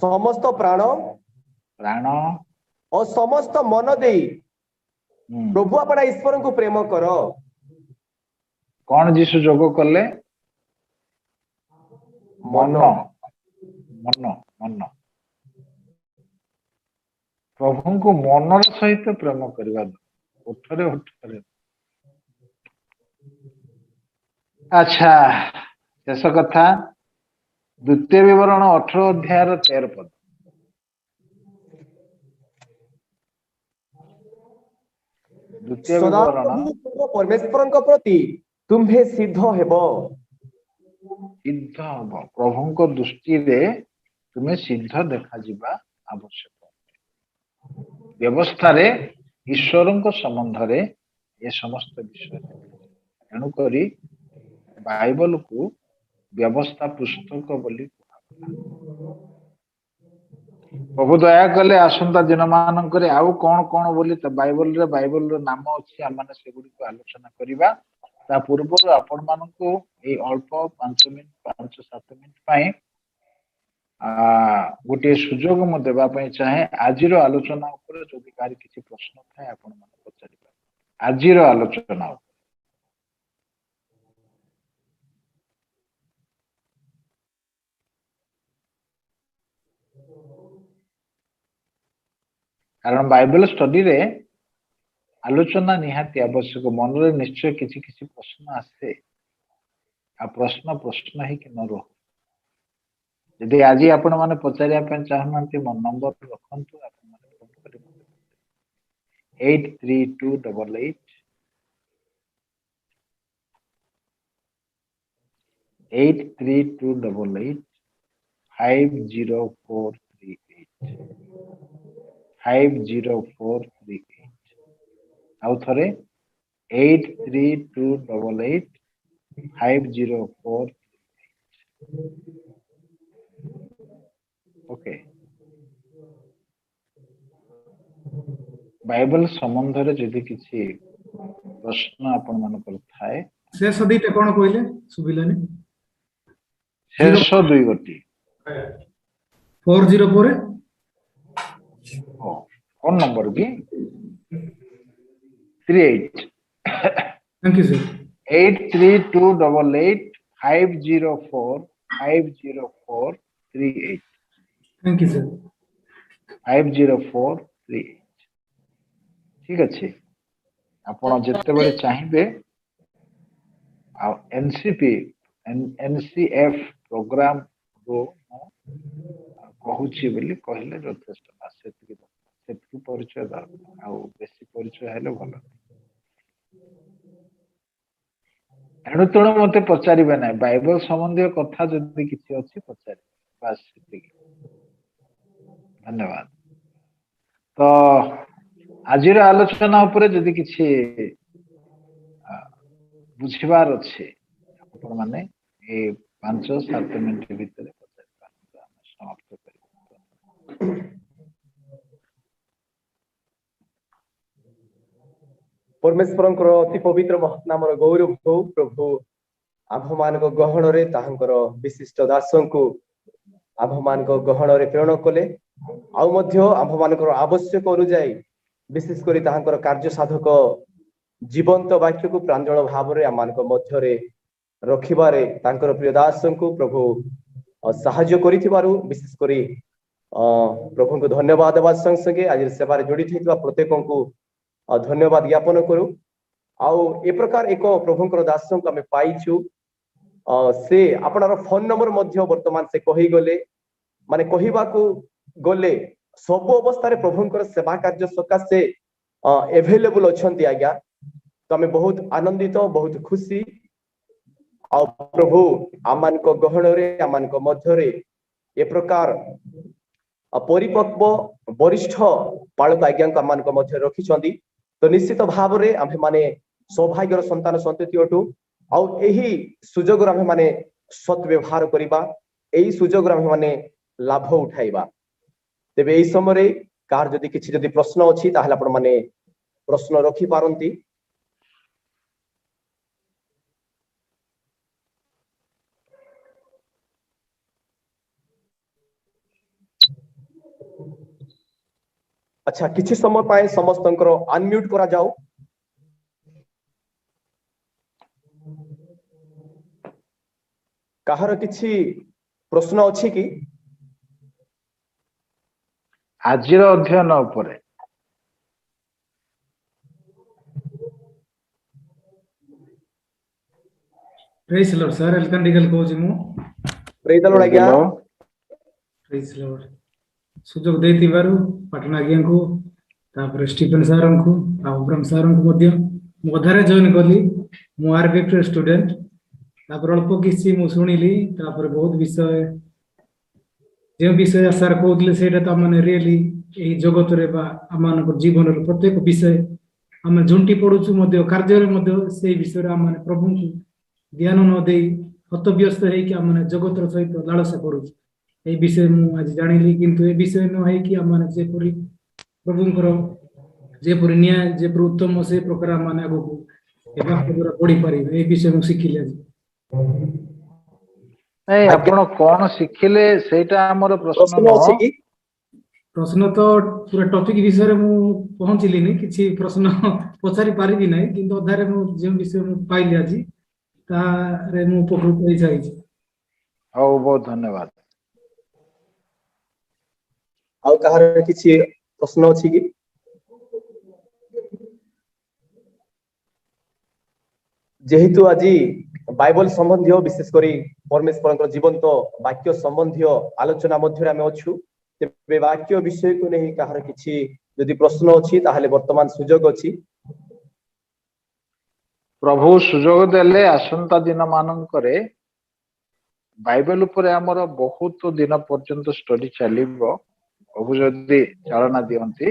समस्त प्राण और समस्त मन देई प्रभु आपण ईश्वर को प्रेम करो कौन जीशु जोग कले मन मन मन प्रभु को मन सहित प्रेम करवा उठरे उठरे अच्छा शेष कथा द्वितीय विवरण 18 अध्याय 13 पद द्वितीय विवरण परमेश्वर प्रति तुम्हे सिद्ध हेबो सिद्ध हम प्रभु को दृष्टि रे तुम्हें सिद्ध देखा जिबा आवश्यक व्यवस्था रे ईश्वर को संबंध रे ये समस्त विषय एणु करी बाइबल को व्यवस्था पुस्तक बोली प्रभु दया कले आसंता दिन मानक आउ कौन कौन बोली बाइबल रे नाम अच्छी आम से गुड़ी को आलोचना करिबा ता पूर्व आपण मानक ए अल्प 5 मिनिट 5-7 मिनिट पाए गोटे सुजोग मु देबा पई चाहे आजिर आलोचना ऊपर जदि कार किछि प्रश्न थाए आपण मन पचारि पा आजिर आलोचना कारण बाइबल स्टडी रे आलोचना निहाती आवश्यक मन रे निश्चय किछि किछि प्रश्न आसे आ प्रश्न ही कि न रहो यदि आज आपण माने पचारिया पे चाहनांती मन नंबर रखंतु आपण माने फोन करि 83288 83288 50438 आउ थरे 83288 50438 ओके बाइबल संबंध रे जदि किछि प्रश्न आपण मानकर थाए शेष दुईटा कोन कहले सुबिलानी शेष दुई गोटी 40 परे फोन नंबर भी 38 thank you sir 83288 50438 thank you sir 50438 ठीक अच्छे आपण जत्ते बड़े चाहिए एनसीपी NCF प्रोग्राम रो कहूची बोली कहले यथेष्ट सेतिकी परिचय दरकार आउ बेसी परिचय हेले भल एणु तेणु मते पचारिबे ना बाइबल संबंधी कथा जदि किछि अछि पचारि बस सेतिकी धन्यवाद तो आजिर आलोचना उपरे जदि किछि बुझिबार अछि आपण माने ए 5-7 मिनिट भितर समाप्त करिबे परमेश्वरंकर अति पवित्र नामर गौरव हो प्रभु आभमान गहन रे ताहंकर विशिष्ट दासंकु आभमान गहन रे प्रेरण कले आउ मध्य आभमानकर आवश्यक अनुଯାयी विशेष करी ताहंकर कार्य साधक जीवंत वाक्य को प्रांजल भाव रे आमानक मध्य रे रखिबारे तांकर प्रिय दासंकु प्रभु साहाय्य करिथिबारु विशेष करी प्रभु को धन्यवाद देवा संग संगे आज सेवारे जोड़ी थैथिबा प्रत्येकंकु धन्यवाद ज्ञापन करू आउ ए प्रकार एक प्रभुंकर दासंक आमे पाइछु से आपणार फोन नंबर मध्य वर्तमान से कहि गले माने कहिबाकू गले सब अवस्था रे प्रभुंकर सेवा कार्य सकाशे अवेलेबल अछंती आज्ञा तो आमे बहुत आनंदित बहुत खुशी आ प्रभु आमान को गहन रे आमान को मध्य रे ए प्रकार परिपक्व वरिष्ठ पालक आज्ञा को आमान को मध्य रखिछंती तो निश्चित भाव रे आमे माने सौभाग्यर संतान संतति अटू आउ एही सुजोग आमे माने सत व्यवहार करिबा एही सुजोग आमे माने लाभ उठाइबा तेबे एही समय रे कार जदि किछि जदि प्रश्न अछि ताहले आपण माने प्रश्न रखि पारंती अच्छा किछि समय पाए समस्तंकर अनम्यूट करा जाऊ काहर किछि प्रश्न अछि कि आजिर अध्ययन उपरे प्रेज लॉर्ड सर एलकांडिकल कोच मु प्रेज द लॉर्ड आज्ञा प्रेज लॉर्ड सुजोग देथिबारु पाटना आज्ञा को तापर स्टीफन सारन को अब्राम सारन को मध्य मु अधारे जॉइन करली मु आरबीएफ स्टूडेंट तापर अल्प किछि मु सुनिली तापर बहुत विषय जे विषय सर कहउतले सेटा त माने रियली एही जगत रे बा अमान को जीवन रे प्रत्येक विषय हम झुंटी पडुछु मध्य कार्य रे मध्य से विषय रे हम प्रभु को ज्ञान न देई हतव्यस्त है कि हम जगत रे सहित लालसा पडुछु ए विषय मु आज जानिली किंतु ए विषय न है कि हम जे पुरी प्रभुंकर जे पुरी न्याय जे पुरी उत्तम से प्रकार माने आगो को एबा पूरा पढी पारि ए विषय मु सिखिले नहीं आपण कोन सिखिले सेटा हमर प्रश्न प्रश्न अछि कि प्रश्न तो पूरा टॉपिक विषय रे मु पहुंचली नै किछि प्रश्न पचारि पारिबि नै किंतु अधारे मु जे विषय मु पाइली आजी ता रे मु उपकृत होई जाई छी औ बहुत धन्यवाद आउ काहर किछि प्रश्न अछि कि जेहेतु आज बाइबल संबंधी विशेष करी परमेश्वर जीवंत वाक्य संबंधी आलोचना मध्य आम अच्छु तेबे वाक्य विषय को नहीं कहार किछि यदि प्रश्न अछि ताहले वर्तमान सुजोग अछि प्रभु सुजोग देले आसंता दिन मानकरे बाइबल उपरे हमर बहुत दिन पर्यंत स्टडी चलिबो प्रभु जदि चालना दियंती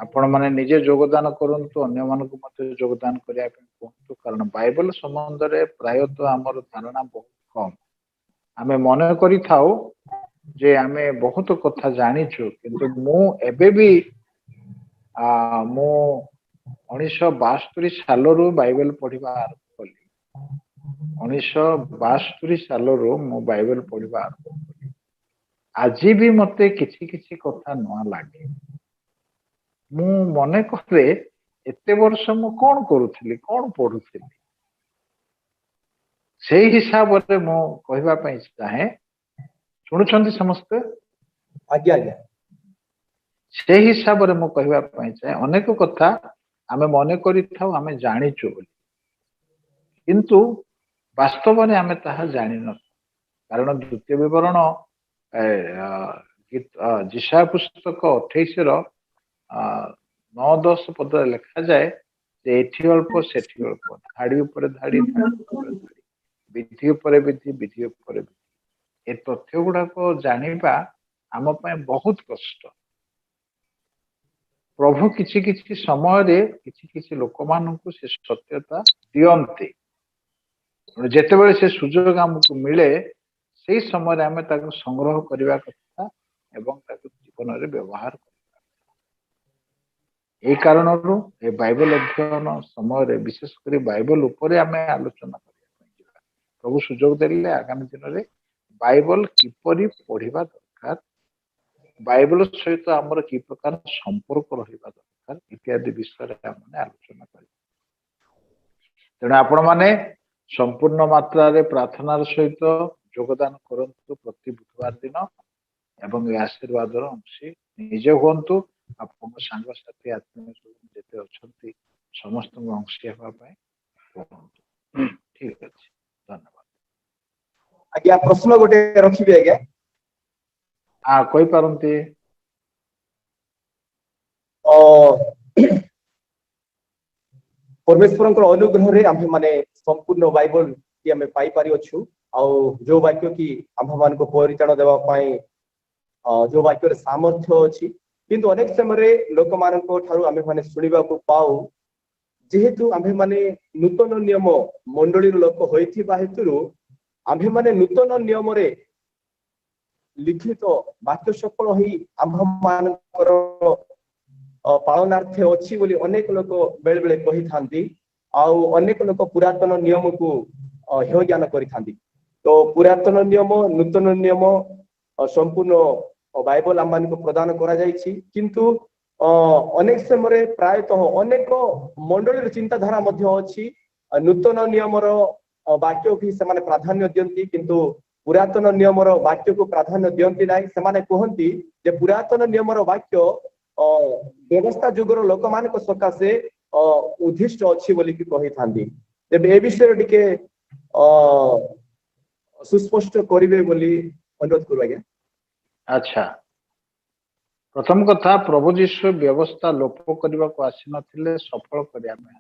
आपण माने निजे योगदान करंतु अन्य मानको मते योगदान करिया कहतु कारण बाइबल संबंध रे प्रायतः हमर धारणा बहुत कम आमे मन करि थाउ जे आमे बहुत कथा जानिछु किंतु मु एबे भी मु 1972 सालरू बाइबल पढ़िबा आरंभ कली 1972 सालरू मु बाइबल पढ़िबा आरंभ कली आज भी मते किछि किछि कथा न लागे मु मने करे एते वर्ष मु कोन करूथली कोन पढुथली सेही हिसाब रे मु कहबा पई चाहे सुनुछंती समस्त आज्ञा आज्ञा सेही हिसाब रे मु कहबा पई चाहे अनेक कथा आमे मने करि थाउ आमे जानिचु किंतु वास्तव में आम ताहा जानी न कारण द्वितीय विवरण जिशा पुस्तक 28 9-10 पद लिखा जाए एठी अल्प सेठी अल्प धाड़ी उपरे धाड़ी धाड़ी उपरे धाड़ी विधि उपरे विधि विधि उपरे विधि ए तथ्य गुड़ाक जानिबा आम पाए बहुत कष्ट। प्रभु किछि किछि समय रे किछि किछि लोक मानकु से सत्यता दियन्ते जेतेबेले से सुযোଗ हमकु मिले से समय रे हमें ताको संग्रह करबा कथा एवं ताको जीवन रे व्यवहार करबा ए कारणरू ए बाइबल अध्ययन समय रे विशेष करी बाइबल ऊपर हमें आलोचना करबा प्रभु सुযোଗ देले आगामी दिन रे बाइबल किपरि पढ़िबा दरकार बाइबल सहित आमर कि प्रकार संपर्क रहिबा दरकार इत्यादि विषय रे हमने आलोचना करिबा तेणु आपण माने संपूर्ण मात्रा रे प्रार्थनार सहित योगदान करंतु प्रति बुधवार दिन एवं ए आशीर्वाद अंशी निजे हुंतु आपन संग साथी आत्मीय जेते अछंती समस्त अंशी हेबा पय कहंतु ठीक अछि धन्यवाद। आज्ञा प्रश्न गोटे रखिबे आज्ञा हाँ कोई पारंती परमेश्वर अनुग्रह रे आम माने संपूर्ण बाइबल की आम पाई पारि अछु आउ जो वाक्य की आम मान को परिचालन देवा पाई जो वाक्य रे सामर्थ्य अछि किंतु अनेक समय लोक मान को ठारू आम माने सुनिबा को पाऊ जेहेतु आम माने नूतन नियम मंडली लोक होइथिबा हेतुरु आम माने नूतन नियम रे लिखित वाक्य सफल होई आम मान पालनार्थे अच्छी बोली अनेक लोक बेले बेले कही थांती आउ अनेक लोक पुरातन नियम को हेय ज्ञान करि थांती तो पुरातन नियम नूतन नियम संपूर्ण बाइबल आम मान को प्रदान करा जायछि किंतु अनेक समय प्रायतः अनेक मंडली चिंताधारा मध्य अछि नूतन नियम रो वाक्य की से माने प्राधान्य दियंती किंतु पुरातन नियम रो वाक्य को प्राधान्य दियंती नाही से माने कहंती जे पुरातन नियम रो वाक्य व्यवस्था जुगर लोक मान सकाशे उद्दिष्ट अच्छी बोली कि कही थांती तेबे ए विषय टिके सुस्पष्ट करिवे बोली अनुरोध करू आज्ञा। अच्छा प्रथम कथा प्रभु जीशु व्यवस्था लोप करने को आसी नथिले सफल करिया में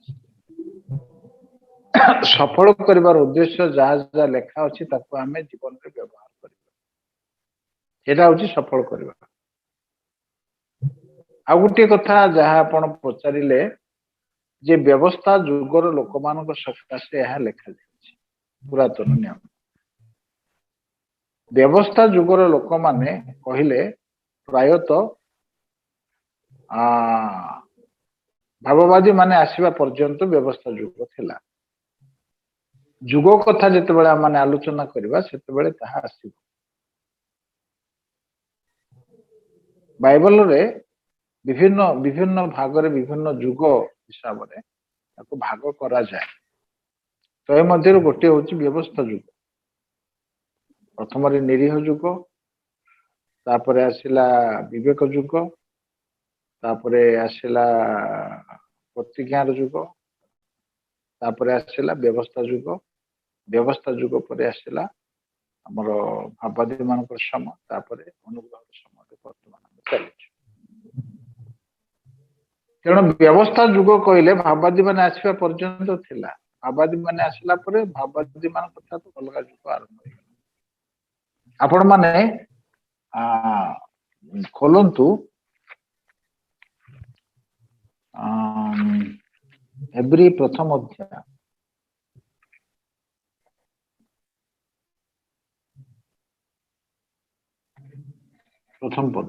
सफल करिवार उद्देश्य जहाँ जहाँ लेखा अछि ताको हमें जीवन रे व्यवहार करिबा एटा होची सफल करिबा। आ गोटे कथा जहाँ आपण पचारिले जे व्यवस्था जुगर लोक मान सकाशे यह लेखा जाए पुरातन नियम व्यवस्था जुगर लोक माने कहले प्रायतः भाववादी माने आसीबा पर्यंत व्यवस्था जुग थिला जुग कथा जेतेबेले माने आलोचना करबा सेतेबेले ताहा आसीबो बाइबल रे विभिन्न विभिन्न भाग रे विभिन्न जुग हिसाब रे ताको भाग करा जाए तो ए मध्य गोटे होची व्यवस्था जुग प्रथम रे निरीह जुग तापरे आसिला विवेक जुग तापरे आसिला प्रतिज्ञार जुग तापरे आसिला व्यवस्था जुग पर आसिला हमर भाववादी मानकर समय तापरे अनुग्रह समय वर्तमान चली तेणु व्यवस्था जुग कहले भाववादी माने आसीबा पर्यंत थिला भाववादी माने आसिला परे भाववादी मान कथा तो अलग जुग आरंभ हो आपण माने खोलंतु एब्री प्रथम अध्याय प्रथम पद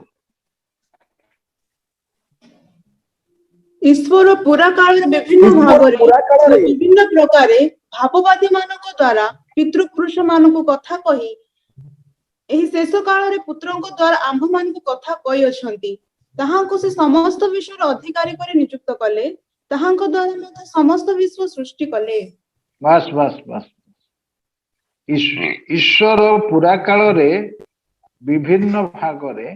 ईश्वर पूरा काल विभिन्न भागरे विभिन्न प्रकारे भाववादी मानक द्वारा पितृपुरुष मानक कथा कही एही शेष काल रे पुत्रंक द्वारा आंभ मानक कथा कही अछंती ताहांको से समस्त विश्वर अधिकारी करे नियुक्त कले ताहांको द्वारा मध्य समस्त विश्व सृष्टि कले। बस बस बस ईश्वर पूरा काल रे विभिन्न भाग रे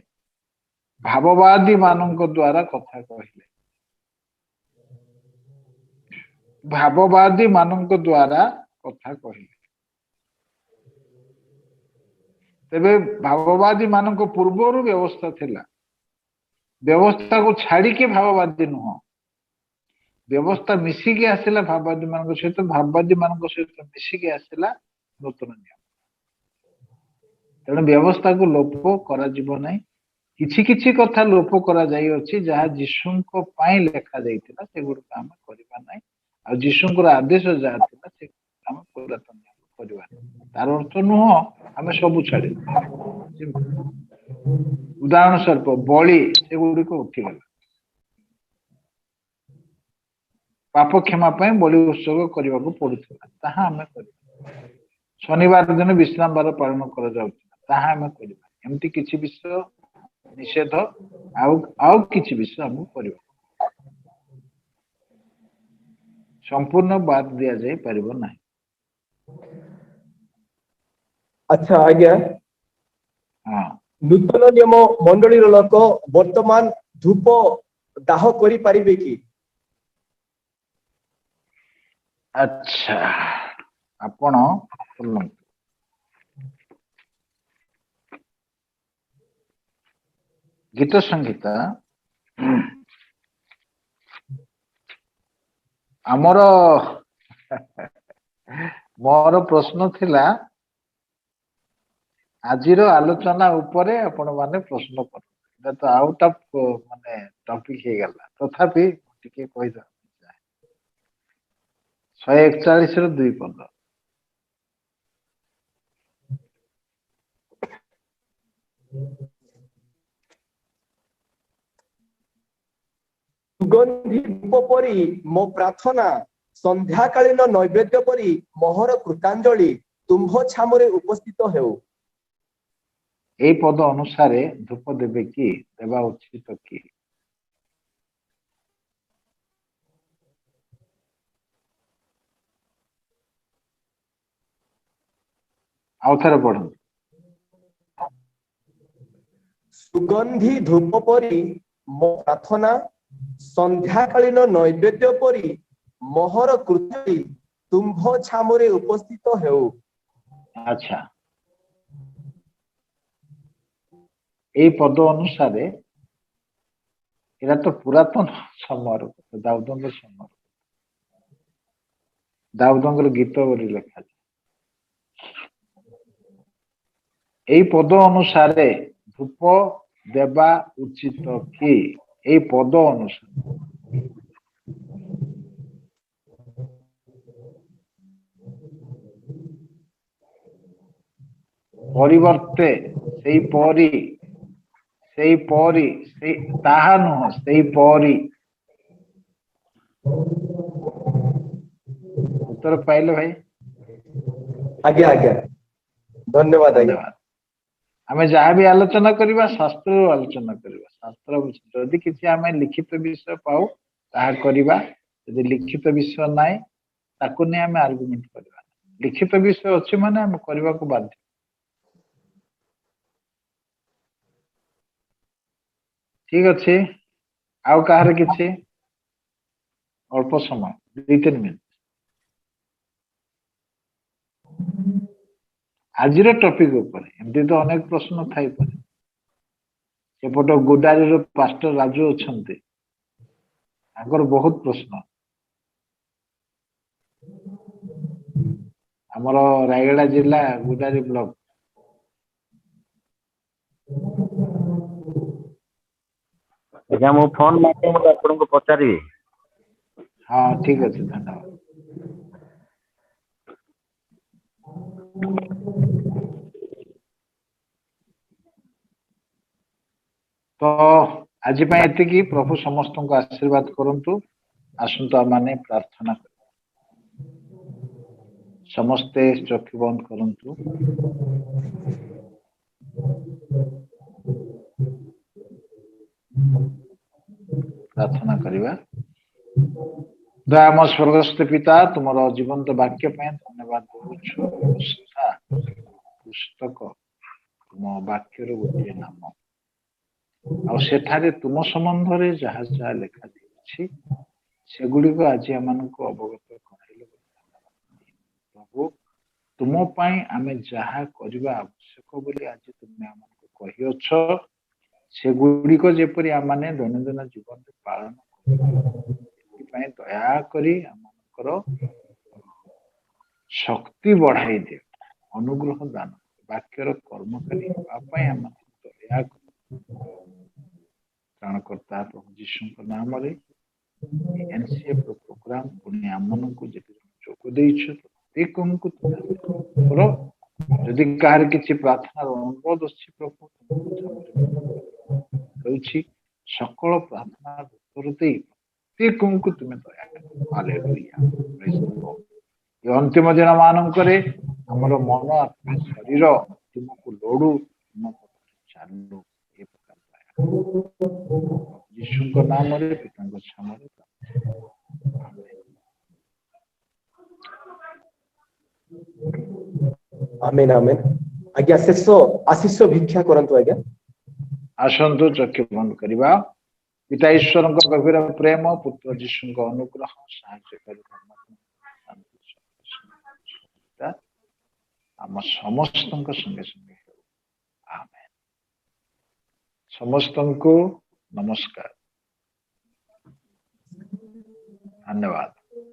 भाववादी मानक द्वारा कथा कहले भाववादी मानक द्वारा कथा कहले तेबे भाववादी मानक पूर्वर व्यवस्था थिला व्यवस्था को छाड़ी के भाववादी नुह व्यवस्था मिसिकी आसिला भाववादी मान सहित भाववादी मान सहित मिसिकी आसिला नूतन नियम तेणु व्यवस्था को लोप करा जीव नहीं किछि किछि कथा लोप करा जाई अछि जहा यीशुଙ୍କ ପାଇଁ ଲେଖା ଯାଇଥିଲା ସେଗୁଡିକ ଆମେ କରିବା ନାହିଁ ଆଉ ଯୀଶୁଙ୍କର ଆଦେଶ ଯାହା ଥିଲା ସେ ଆମେ ପୁରାତନ ନିୟମ କରିବା ତାର ଅର୍ଥ ନୁହଁ ଆମେ ସବୁ ଛାଡି ଉଦାହରଣ ସ୍ୱରୂପ ବଳି ସେଗୁଡିକ ଉଠିଗଲା ପାପ କ୍ଷମା ପାଇଁ ବଳି ଉତ୍ସର୍ଗ କରିବାକୁ ପଡୁଥିଲା ତାହା ଆମେ କରିବା ଶନିବାର ଦିନ ବିଶ୍ରାମ ବାର ପାଳନ କରାଯାଉଥିଲା ତାହା ଆମେ କରିବା ଏମିତି କିଛି ବିଷୟ निषेध आउ किछि विषय हम करिबो संपूर्ण बात दिया जाय परिबो नाही अच्छा आज्ञा हां नूतन नियम मंडली लोक वर्तमान धूप दाह करि परिबे की अच्छा आपण सुनନ୍ତୁ गीत संगीता आमर मोर प्रश्न थिला आजिर आलोचना उपरे आपण माने प्रश्न कर तो आउट ऑफ माने टॉपिक हे गला तथापि टिके कहि द 141 रो 2 पद सुगंधी धूप परी मो प्रार्थना संध्याकालीन नैवेद्य परी मोहर कृतांजलि तुम्भ छामरे उपस्थित हेउ ए पद अनुसार धूप देबे की देबा उचित की आउथरे पढ सुगंधी धूप परी मो प्रार्थना संध्याकालीन नैवेद्य परी मोहर कृतांजलि तुम्भ छामरे उपस्थित हेउ अच्छा ए पद अनुसार एरा तो पुरातन समर दाऊदंग समर दाऊदंगर गीत बोली लेखा এই পদ অনুসারে ধূপ দেবা উচিত কি এই পদ অনুসারে পরিবর্তে সেই পরি তাহা নহ সেই পরি उत्तर पाइले भाई आज्ञा आज्ञा धन्यवाद आज्ञा आमे जहाँ भी आलोचना करिबा शास्त्र आलोचना करिबा शास्त्र जदि किछि आमे लिखित विषय पाऊ ताहा करिबा यदि लिखित विषय नाही ताकू ने आमे आर्गुमेंट करिबा लिखित विषय अछि माने आमे करिबा को बाध्य ठीक अछि आउ काहर किछि अल्प समय 2-3 मिनिट आजिर टॉपिक ऊपर एमती तो अनेक प्रश्न थाई पारे सेपट गुडारी रो पास्टर राजू अछंते आगर बहुत प्रश्न हमर रायगड़ा जिला गुडारी ब्लॉक आज्ञा मो फोन माध्यम आपन को पचारि हाँ ठीक है धन्यवाद तो आज एति प्रभु समस्त को आशीर्वाद करंतु आसंता माने प्रार्थना समस्ते चक्षु बंद करंतु प्रार्थना करिबा दयामय स्वर्गस्थ पिता तुमरो जीवंत वाक्य पे धन्यवाद देउछु पुस्तक तुम वाक्य रो गोटे नाम आ सेठारे तुम संबंध रे जहा जहा लिखा दिछि सेगुडी को आज हमन को अवगत कराइले प्रभु तुम आमे जहा करबा आवश्यक बोली आज तुम आमको कहिअछ से गुड़िक जेपरी आम मैंने दैनंदिन जीवन पालन कर दया करी आमकर शक्ति बढ़ाई दे अनुग्रह दान वाक्यर कर्मकारी आम दया त्राणकर्ता प्रभु जीशु नाम एनसीएफ प्रोग्राम पुणी आम को जोग देछ प्रत्येक को जदि कहार किसी प्रार्थना अनुरोध अच्छी प्रभु तुमको सकल प्रार्थना उत्तर दे प्रत्येक को तुम दया हालेलुया प्रेज द लॉर्ड ये अंतिम दिन मानकर आमर मन आत्मा शरीर तुमको लोड़ू तुम चालू ये प्रकार यीशु नाम पिता छाम आमेन आमेन आज्ञा शेष आशीष भिक्षा करंतु आज्ञा आसतु चक्षु बंद करवा पिता ईश्वर गभीर प्रेम पुत्र जीशु अनुग्रह साहाय्य आम समस्त संगे संगे आमेन समस्त को नमस्कार धन्यवाद।